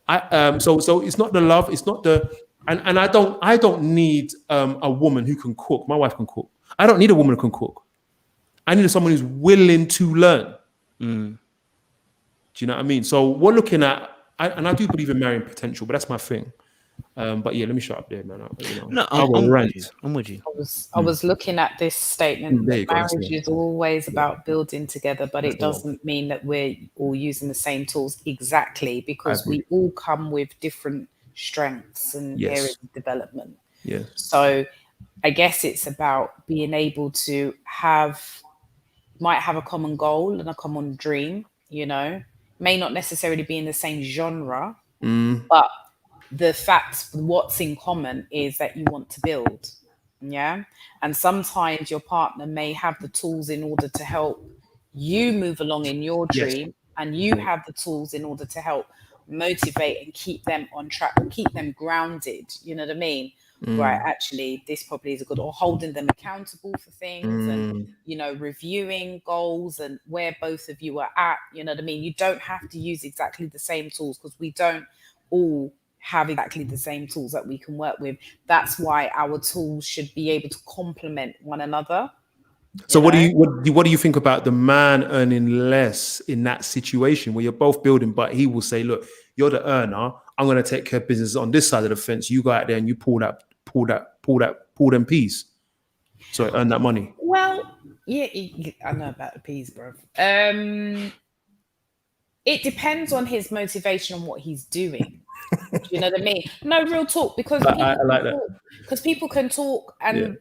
So it's not the love, it's not the, and I don't need a woman who can cook. My wife can cook. I don't need a woman who can cook. I need someone who's willing to learn. Do you know what I mean? So we're looking at, and I do believe in marrying potential, but that's my thing. But yeah, let me shut up there, man. No, I will rant. I'm with you. I was looking at this statement There you that go, that's marriage it. is always about building together, but That's it the one. doesn't mean that we're all using the same tools exactly, because agree. we all come with different strengths and Yes. areas of development. Yeah. So I guess it's about being able to might have a common goal and a common dream, you know, may not necessarily be in the same genre, but the fact, what's in common is that you want to build. Yeah. And sometimes your partner may have the tools in order to help you move along in your Yes. dream, and you have the tools in order to help motivate and keep them on track, keep them grounded. You know what I mean? Right, actually, this probably is a good, or holding them accountable for things, and you know, reviewing goals and where both of you are at. You know what I mean? You don't have to use exactly the same tools, because we don't all have exactly the same tools that we can work with. That's why our tools should be able to complement one another. So what do you think about the man earning less in that situation where you're both building, but he will say, "Look, you're the earner. I'm going to take care of business on this side of the fence. You go out there and you pull them peas. So earn that money." Well, yeah, I know about the peas, bro. It depends on his motivation and what he's doing. Do you know what I mean? No, real talk, because I like that. Because people can talk and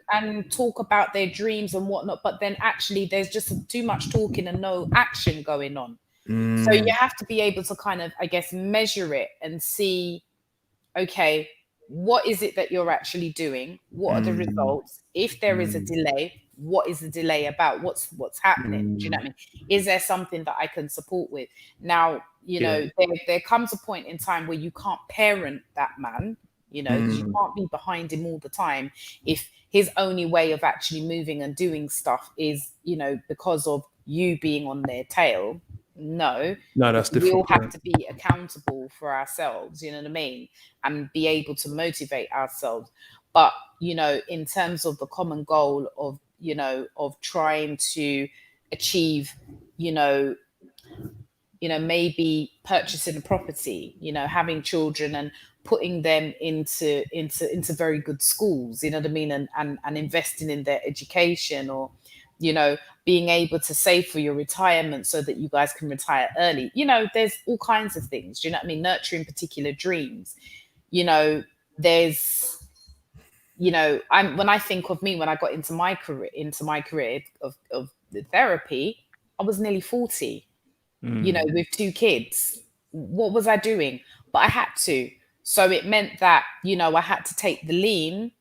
talk about their dreams and whatnot, but then actually there's just too much talking and no action going on. So you have to be able to kind of, I guess, measure it and see, okay, what is it that you're actually doing? What are the results? If there is a delay, what is the delay about? What's happening? Do you know what I mean? Is there something that I can support with? Now, you know, there comes a point in time where you can't parent that man, you know, because you can't be behind him all the time. If his only way of actually moving and doing stuff is, you know, because of you being on their tail. No, that's different. we all have to be accountable for ourselves, you know what I mean, and be able to motivate ourselves. But, you know, in terms of the common goal of, you know, of trying to achieve, you know, maybe purchasing a property, you know, having children and putting them into very good schools, you know what I mean, and investing in their education, or, you know, being able to save for your retirement so that you guys can retire early. You know, there's all kinds of things. Do you know what I mean? Nurturing particular dreams. You know, there's, you know, when I think of me, when I got into my career of the therapy, I was nearly 40, you know, with 2 kids. What was I doing? But I had to. So it meant that, you know, I had to take the lean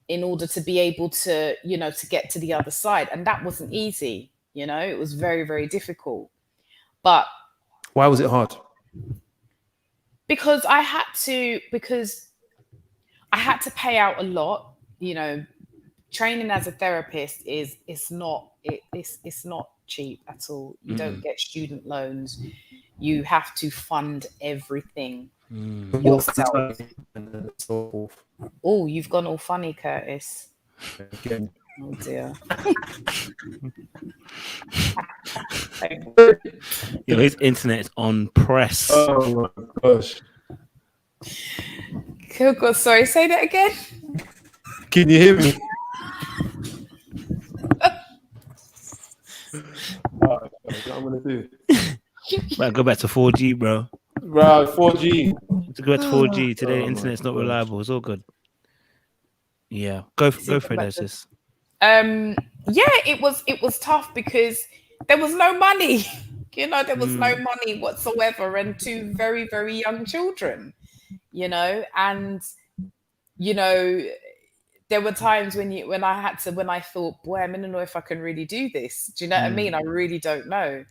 in order to be able to, you know, to get to the other side. And that wasn't easy. You know, it was very, very difficult. But why was it hard? Because I had to pay out a lot. You know, training as a therapist it's not cheap at all. You don't get student loans. You have to fund everything yourself. Oh, you've gone all funny, Curtis. Again. Oh dear. Yo, his internet is on press. Oh my gosh. God, sorry, say that again. Can you hear me? What I'm gonna do? But go back to 4G, bro. Right, 4G. To go back to 4G today, internet's not reliable. It's all good. Yeah, go for it, sis. Yeah, it was tough because there was no money. You know, there was no money whatsoever, and 2 very, very young children. You know, and you know, there were times when I thought, boy, I don't know if I can really do this. Do you know what I mean? I really don't know.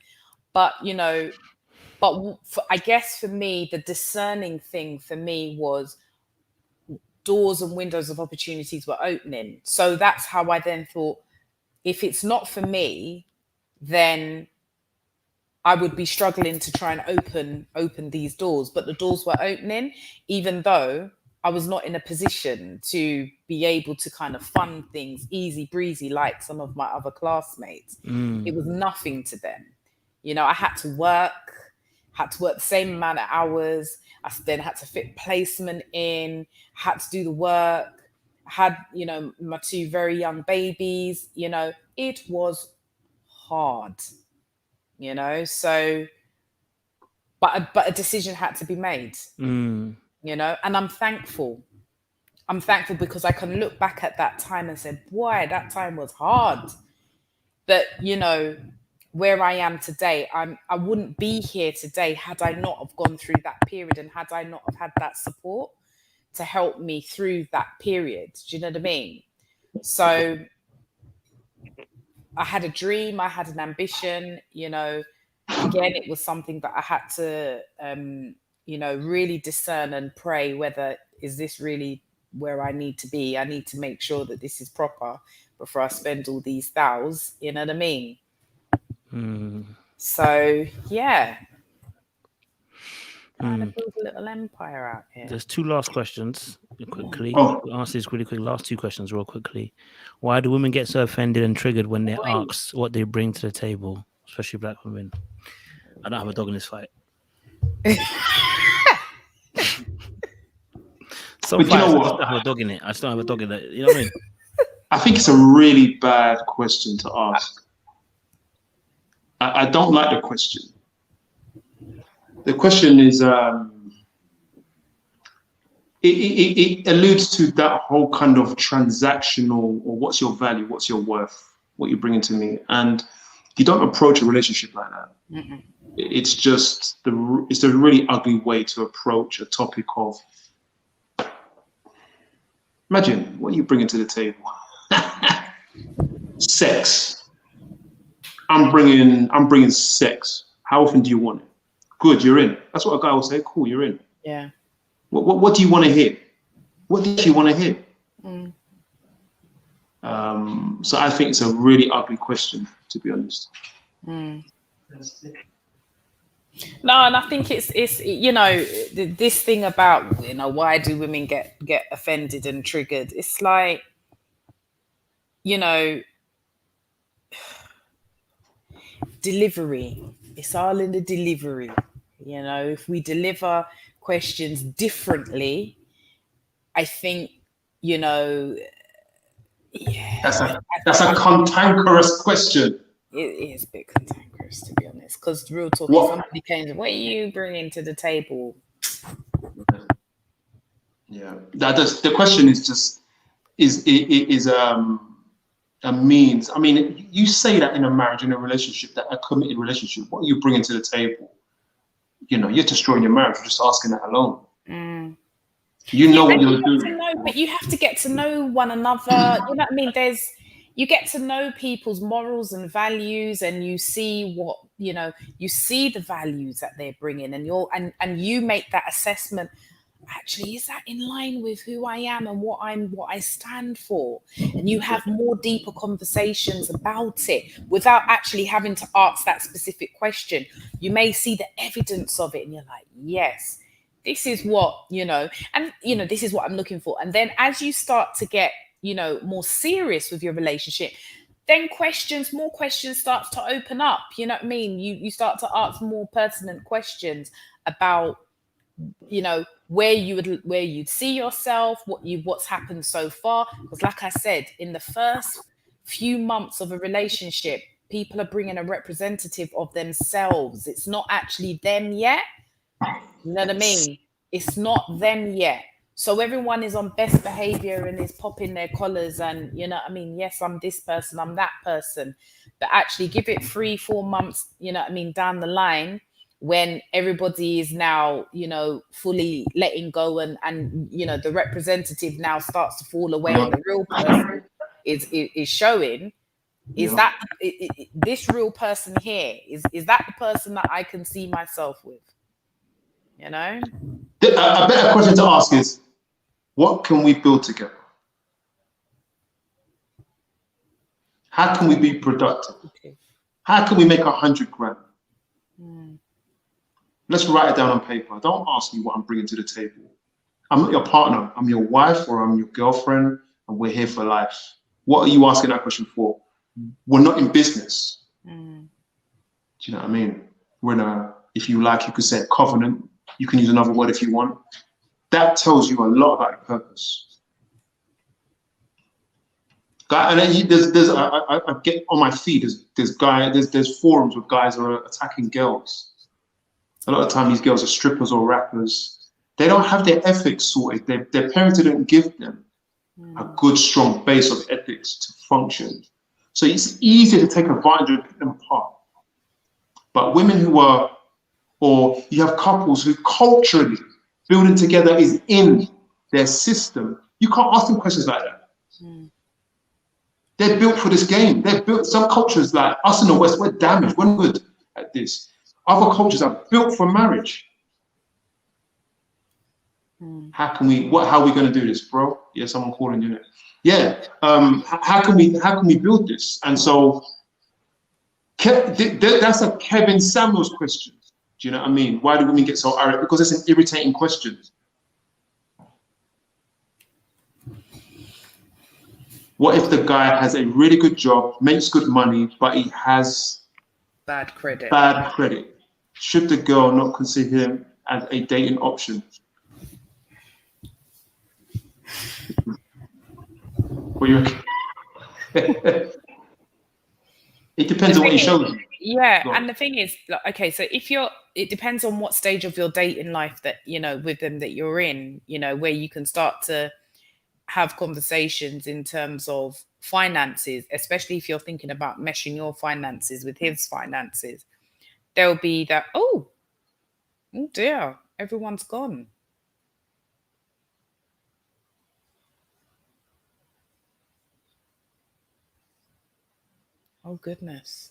But you know, I guess for me, the discerning thing for me was doors and windows of opportunities were opening. So that's how I then thought, if it's not for me, then I would be struggling to try and open these doors. But the doors were opening, even though I was not in a position to be able to kind of fund things easy breezy like some of my other classmates. It was nothing to them. You know, I had to work, had to work the same amount of hours. I then had to fit placement in, had to do the work, had, you know, my 2 very young babies, you know, it was hard, you know, so, but a decision had to be made, you know, and I'm thankful. I'm thankful because I can look back at that time and say, boy, that time was hard. But, you know, where I am today, I wouldn't be here today had I not have gone through that period and had I not have had that support to help me through that period. Do you know what I mean? So I had a dream, I had an ambition, you know, again, it was something that I had to, you know, really discern and pray whether, is this really where I need to be? I need to make sure that this is proper before I spend all these thous, you know what I mean? So, yeah. Trying to build a little empire out here. There's 2 last questions quickly. Oh. We'll answer these really quick. Last 2 questions real quickly. Why do women get so offended and triggered when they're asked what they bring to the table, especially black women? I don't have a dog in this fight. Some But you know fights, what? I just don't have a dog in it. I just don't have a dog in it. You know what I mean? I think it's a really bad question to ask. I don't like the question. The question is, it alludes to that whole kind of transactional, or what's your value, what's your worth, what you're bringing to me, and you don't approach a relationship like that. It's just it's a really ugly way to approach a topic of. Imagine what are you bringing to the table. Sex. I'm bringing sex. How often do you want it? Good, you're in. That's what a guy will say. Cool, you're in. Yeah. What do you want to hear? What do you want to hear? So I think it's a really ugly question, to be honest. No, and I think it's you know, this thing about, you know, why do women get offended and triggered? It's like, you know, delivery. It's all in the delivery. You know, if we deliver questions differently, I think, you know, yeah. That's a cantankerous question. It is a bit cantankerous, to be honest, because real talk, if somebody came, what are you bringing to the table? Yeah, the question is just is a means. I mean, you say that in a marriage, in a relationship, that a committed relationship, what are you bringing to the table? You know, you're destroying your marriage. You're just asking that alone. You know what you're doing. But you have to get to know one another. You know what I mean? You get to know people's morals and values, and you see what, you know, you see the values that they're bringing, and you make that assessment. Actually, is that in line with who I am and what I stand for? And you have more deeper conversations about it without actually having to ask that specific question. You may see the evidence of it and you're like, yes, this is what, you know, and, you know, this is what I'm looking for. And then as you start to get, you know, more serious with your relationship, then more questions starts to open up. You know what I mean? You start to ask more pertinent questions about, you know, where you'd see yourself, what's happened so far. Because like I said, in the first few months of a relationship, people are bringing a representative of themselves. It's not actually them yet. You know what I mean? It's not them yet. So everyone is on best behavior and is popping their collars and, you know what I mean? Yes, I'm this person, I'm that person. But actually give it 3-4 months, you know what I mean, down the line, when everybody is now, you know, fully letting go and you know, the representative now starts to fall away and the real person is showing, is that this real person here, is that the person that I can see myself with? You know? A better question to ask is, what can we build together? How can we be productive? How can we make 100 grand? Let's write it down on paper. Don't ask me what I'm bringing to the table. I'm not your partner. I'm your wife or I'm your girlfriend, and we're here for life. What are you asking that question for? We're not in business. Do you know what I mean? We're in a if you like, you could say a covenant. You can use another word if you want. That tells you a lot about your purpose. And then I get on my feed. There's forums with guys who are attacking girls. A lot of the time, these girls are strippers or rappers. They don't have their ethics sorted. Their parents didn't give them a good, strong base of ethics to function. So it's easy to take advantage of them apart. But women who are, or you have couples who culturally building together is in their system. You can't ask them questions like that. They're built for this game. They're built. Some cultures, like us in the West, we're damaged. We're good at this. Other cultures are built for marriage. How are we going to do this, bro? Yeah, someone calling you. Yeah. How can we build this? And so that's a Kevin Samuels question. Do you know what I mean? Why do women get so irate? Because it's an irritating question. What if the guy has a really good job, makes good money, but he has bad credit? Bad credit. Should the girl not consider him as a dating option? What do you reckon? It depends on what he shows you. Yeah, and the thing is, okay, so it depends on what stage of your dating life that, you know, with them that you're in, you know, where you can start to have conversations in terms of finances, especially if you're thinking about meshing your finances with his finances. There'll be that, oh dear, everyone's gone. Oh goodness.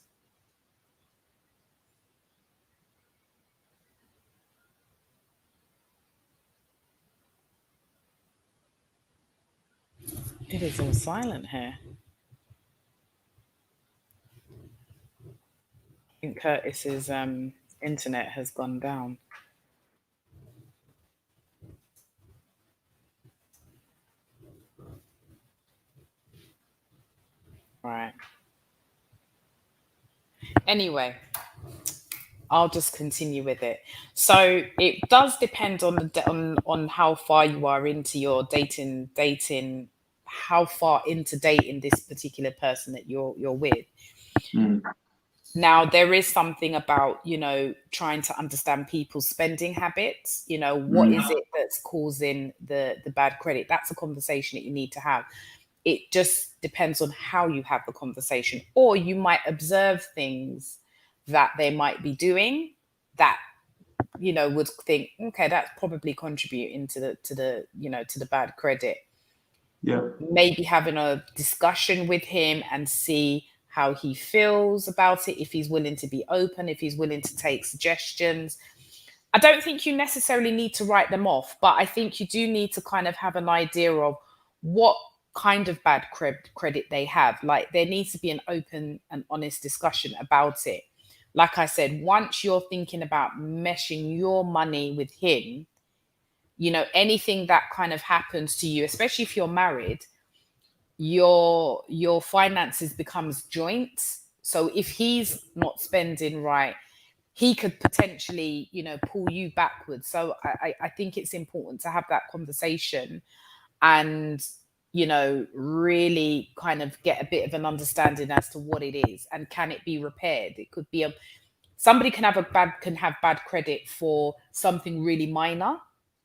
It is all silent here. I think Curtis's internet has gone down. Right. Anyway, I'll just continue with it. So it does depend on on how far you are into your dating, how far into dating this particular person that you're with. Now, there is something about, you know, trying to understand people's spending habits. You know, what is it that's causing the bad credit? That's a conversation that you need to have. It just depends on how you have the conversation, or you might observe things that they might be doing that, you know, would think, okay, that's probably contributing to the bad credit. Yeah. Maybe having a discussion with him and see how he feels about it, if he's willing to be open, if he's willing to take suggestions. I don't think you necessarily need to write them off, but I think you do need to kind of have an idea of what kind of bad credit they have. Like, there needs to be an open and honest discussion about it. Like I said, once you're thinking about meshing your money with him, you know, anything that kind of happens to you, especially if you're married, your finances becomes joint. So if he's not spending right, he could potentially, you know, pull you backwards. So I think it's important to have that conversation and, you know, really kind of get a bit of an understanding as to what it is and can it be repaired. It could be somebody can have bad credit for something really minor.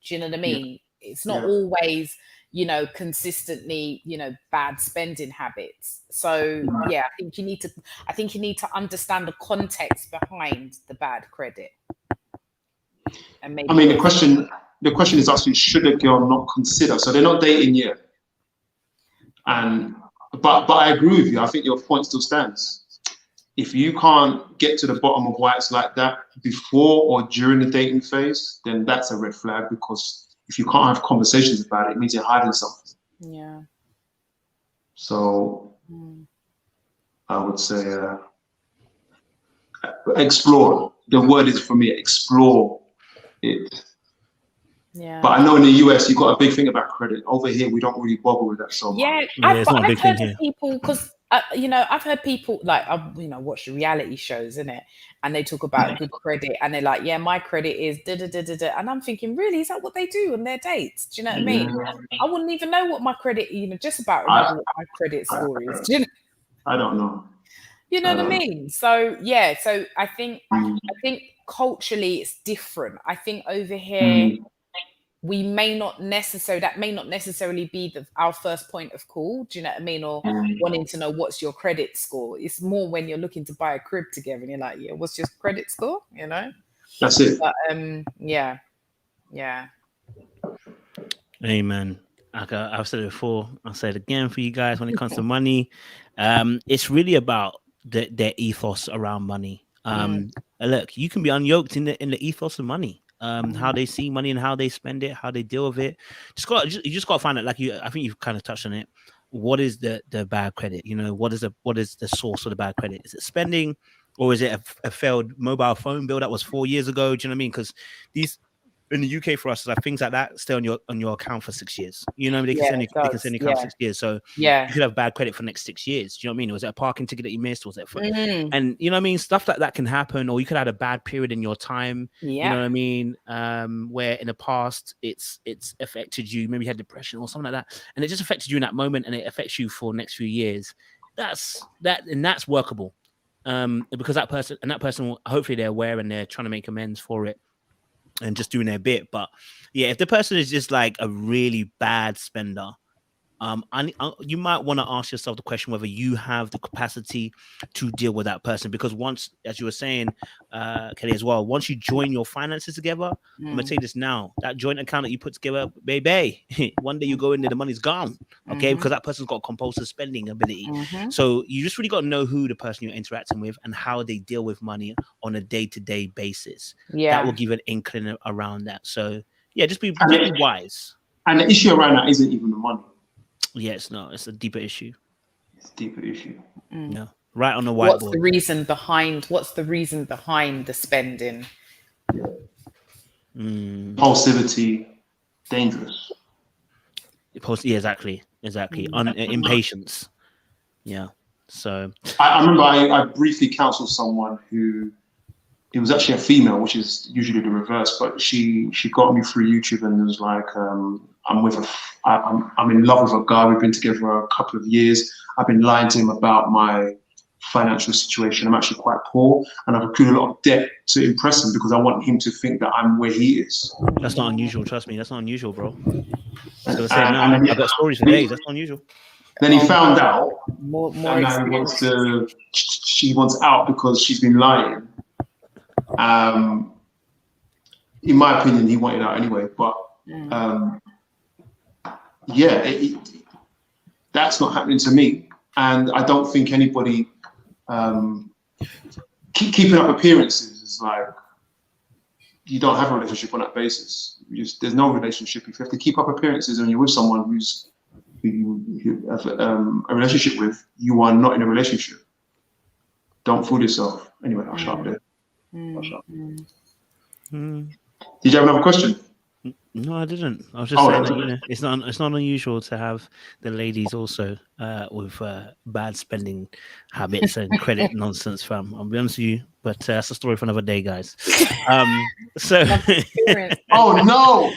Do you know what I mean? Yeah. It's not always, you know, consistently, you know, bad spending habits. So yeah, I think you need to understand the context behind the bad credit. And maybe, I mean, the question is actually, should a girl not consider? So they're not dating yet. But I agree with you. I think your point still stands. If you can't get to the bottom of why it's like that before or during the dating phase, then that's a red flag, because if you can't have conversations about it, it means you're hiding something. Yeah. So I would say explore. The word is, for me, explore it. Yeah. But I know in the US, you've got a big thing about credit. Over here, we don't really bother with that so much. Yeah, I've heard of people, because you know, I've heard people like, you know, watch the reality shows, innit? And they talk about good credit, and they're like, yeah, my credit is da da da da da. And I'm thinking, really, is that what they do on their dates? Do you know what I mean? I wouldn't even know what my credit, you know, just about remember what my credit score is. Do you know? I don't know. You know what I mean? So yeah, so I think culturally it's different. I think over here we may not necessarily be our first point of call. Do you know what I mean? Or wanting to know what's your credit score. It's more when you're looking to buy a crib together and you're like, yeah, what's your credit score? You know? That's it. But yeah. Amen. I've said it before. I'll say it again for you guys. When it comes to money, it's really about their ethos around money. Look, you can be unyoked in the ethos of money. How they see money and how they spend it, how they deal with it. You just got to find out. Like I think you've kind of touched on it. What is the bad credit? You know, what is the source of the bad credit? Is it spending, or is it a failed mobile phone bill that was 4 years ago? Do you know what I mean? Because these in the UK for us, like things like that stay on your account for 6 years. You know, they can send you account 6 years. So you could have bad credit for the next 6 years. Do you know what I mean? Was it a parking ticket that you missed? Was it and you know what I mean? Stuff like that can happen, or you could have a bad period in your time. You know what I mean? Where in the past it's affected you. Maybe you had depression or something like that, and it just affected you in that moment, and it affects you for the next few years. That's workable. Because that person hopefully they're aware and they're trying to make amends for it and just doing their bit. But yeah, if the person is just like a really bad spender, you might want to ask yourself the question whether you have the capacity to deal with that person. Because once, as you were saying, Kelly, as well, once you join your finances together, I'm gonna tell you this now: that joint account that you put together, baby, one day you go in there, the money's gone. Okay, because that person's got compulsive spending ability. So you just really got to know who the person you're interacting with and how they deal with money on a day-to-day basis. That will give an inkling around that. So yeah, just be wise. And the issue around that isn't even the money. Yeah, it's not. It's a deeper issue. It's a deeper issue. Yeah, right on the whiteboard. What's the reason behind the spending? Impulsivity, dangerous. Yeah, exactly. Impatience. Yeah. So I remember I briefly counseled someone who, it was actually a female, which is usually the reverse, but she got me through YouTube and was like, I'm in love with a guy. We've been together a couple of years. I've been lying to him about my financial situation. I'm actually quite poor, and I've accrued a lot of debt to impress him because I want him to think that I'm where he is. That's not unusual. Trust me, that's not unusual, bro. I was saying, I've got stories for days. That's not unusual. Then he found out, more and now she wants out because she's been lying. In my opinion, he wanted out anyway, but that's not happening to me, and I don't think anybody keeping up appearances is like, you don't have a relationship on that basis. There's no relationship. If you have to keep up appearances and you're with someone who you have a relationship with, you are not in a relationship. Don't fool yourself. Anyway, I'll shut up there. Did you have another question? No, I didn't. I was just saying that, it's not unusual to have the ladies also with bad spending habits and credit nonsense, fam. I'll be honest with you, but that's a story for another day, guys. So oh no.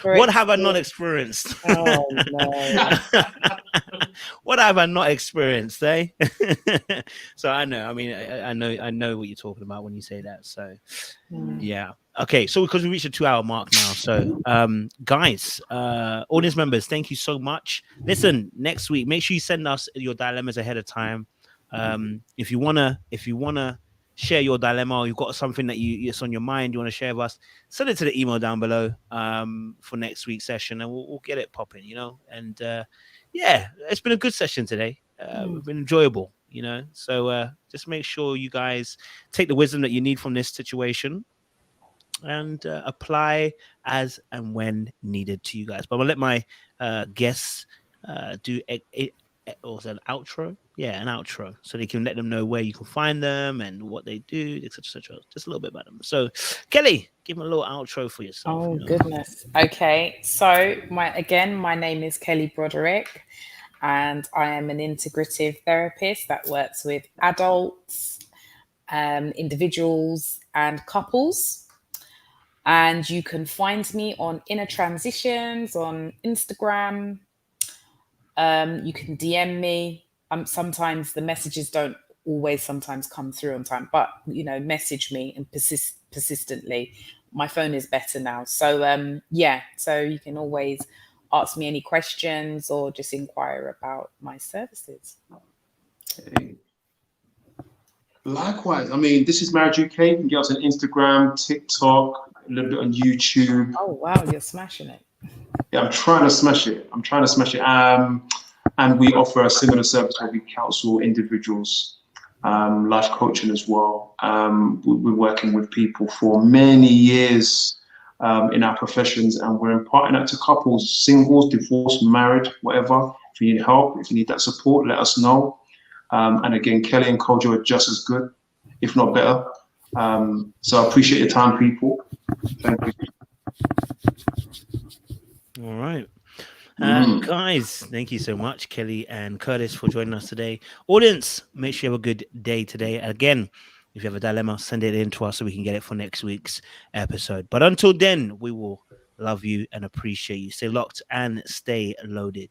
What have I not experienced? Oh no. What have I not experienced, eh? So I know. I mean, I know what you're talking about when you say that. So yeah. Okay, so because we reached a 2-hour mark now, so guys, audience members, thank you so much. Listen, next week, make sure you send us your dilemmas ahead of time. If you wanna share your dilemma, or you've got something that it's on your mind, you want to share with us, send it to the email down below for next week's session, and we'll get it popping, And yeah, it's been a good session today. It's been enjoyable, So just make sure you guys take the wisdom that you need from this situation and apply as and when needed to you guys. But I'm gonna let my guests do an outro. Yeah, an outro, so they can let them know where you can find them and what they do, etc. Just a little bit about them. So, Kelly, give them a little outro for yourself. Oh goodness. Okay, so my name is Kelly Broderick. and I am an integrative therapist that works with adults, individuals, and couples. And you can find me on Inner Transitions on Instagram. You can DM me. Sometimes the messages don't always sometimes come through on time, but message me and persistently. My phone is better now, so so you can always ask me any questions or just inquire about my services. Okay. Likewise, I mean, this is Marriage UK. You can get us on Instagram, TikTok, a little bit on YouTube. Oh wow, you're smashing it. Yeah, I'm trying to smash it. And we offer a similar service where we counsel individuals, life coaching as well. We're working with people for many years in our professions, and we're imparting that to couples, singles, divorced, married, whatever. If you need help, if you need that support, let us know. And again, Kelly and Kojo are just as good, if not better. So I appreciate your time, people. Thank you. All right. Guys, thank you so much, Kelly and Curtis, for joining us today. Audience, make sure you have a good day today. Again, if you have a dilemma, send it in to us so we can get it for next week's episode. But until then, we will love you and appreciate you. Stay locked and stay loaded.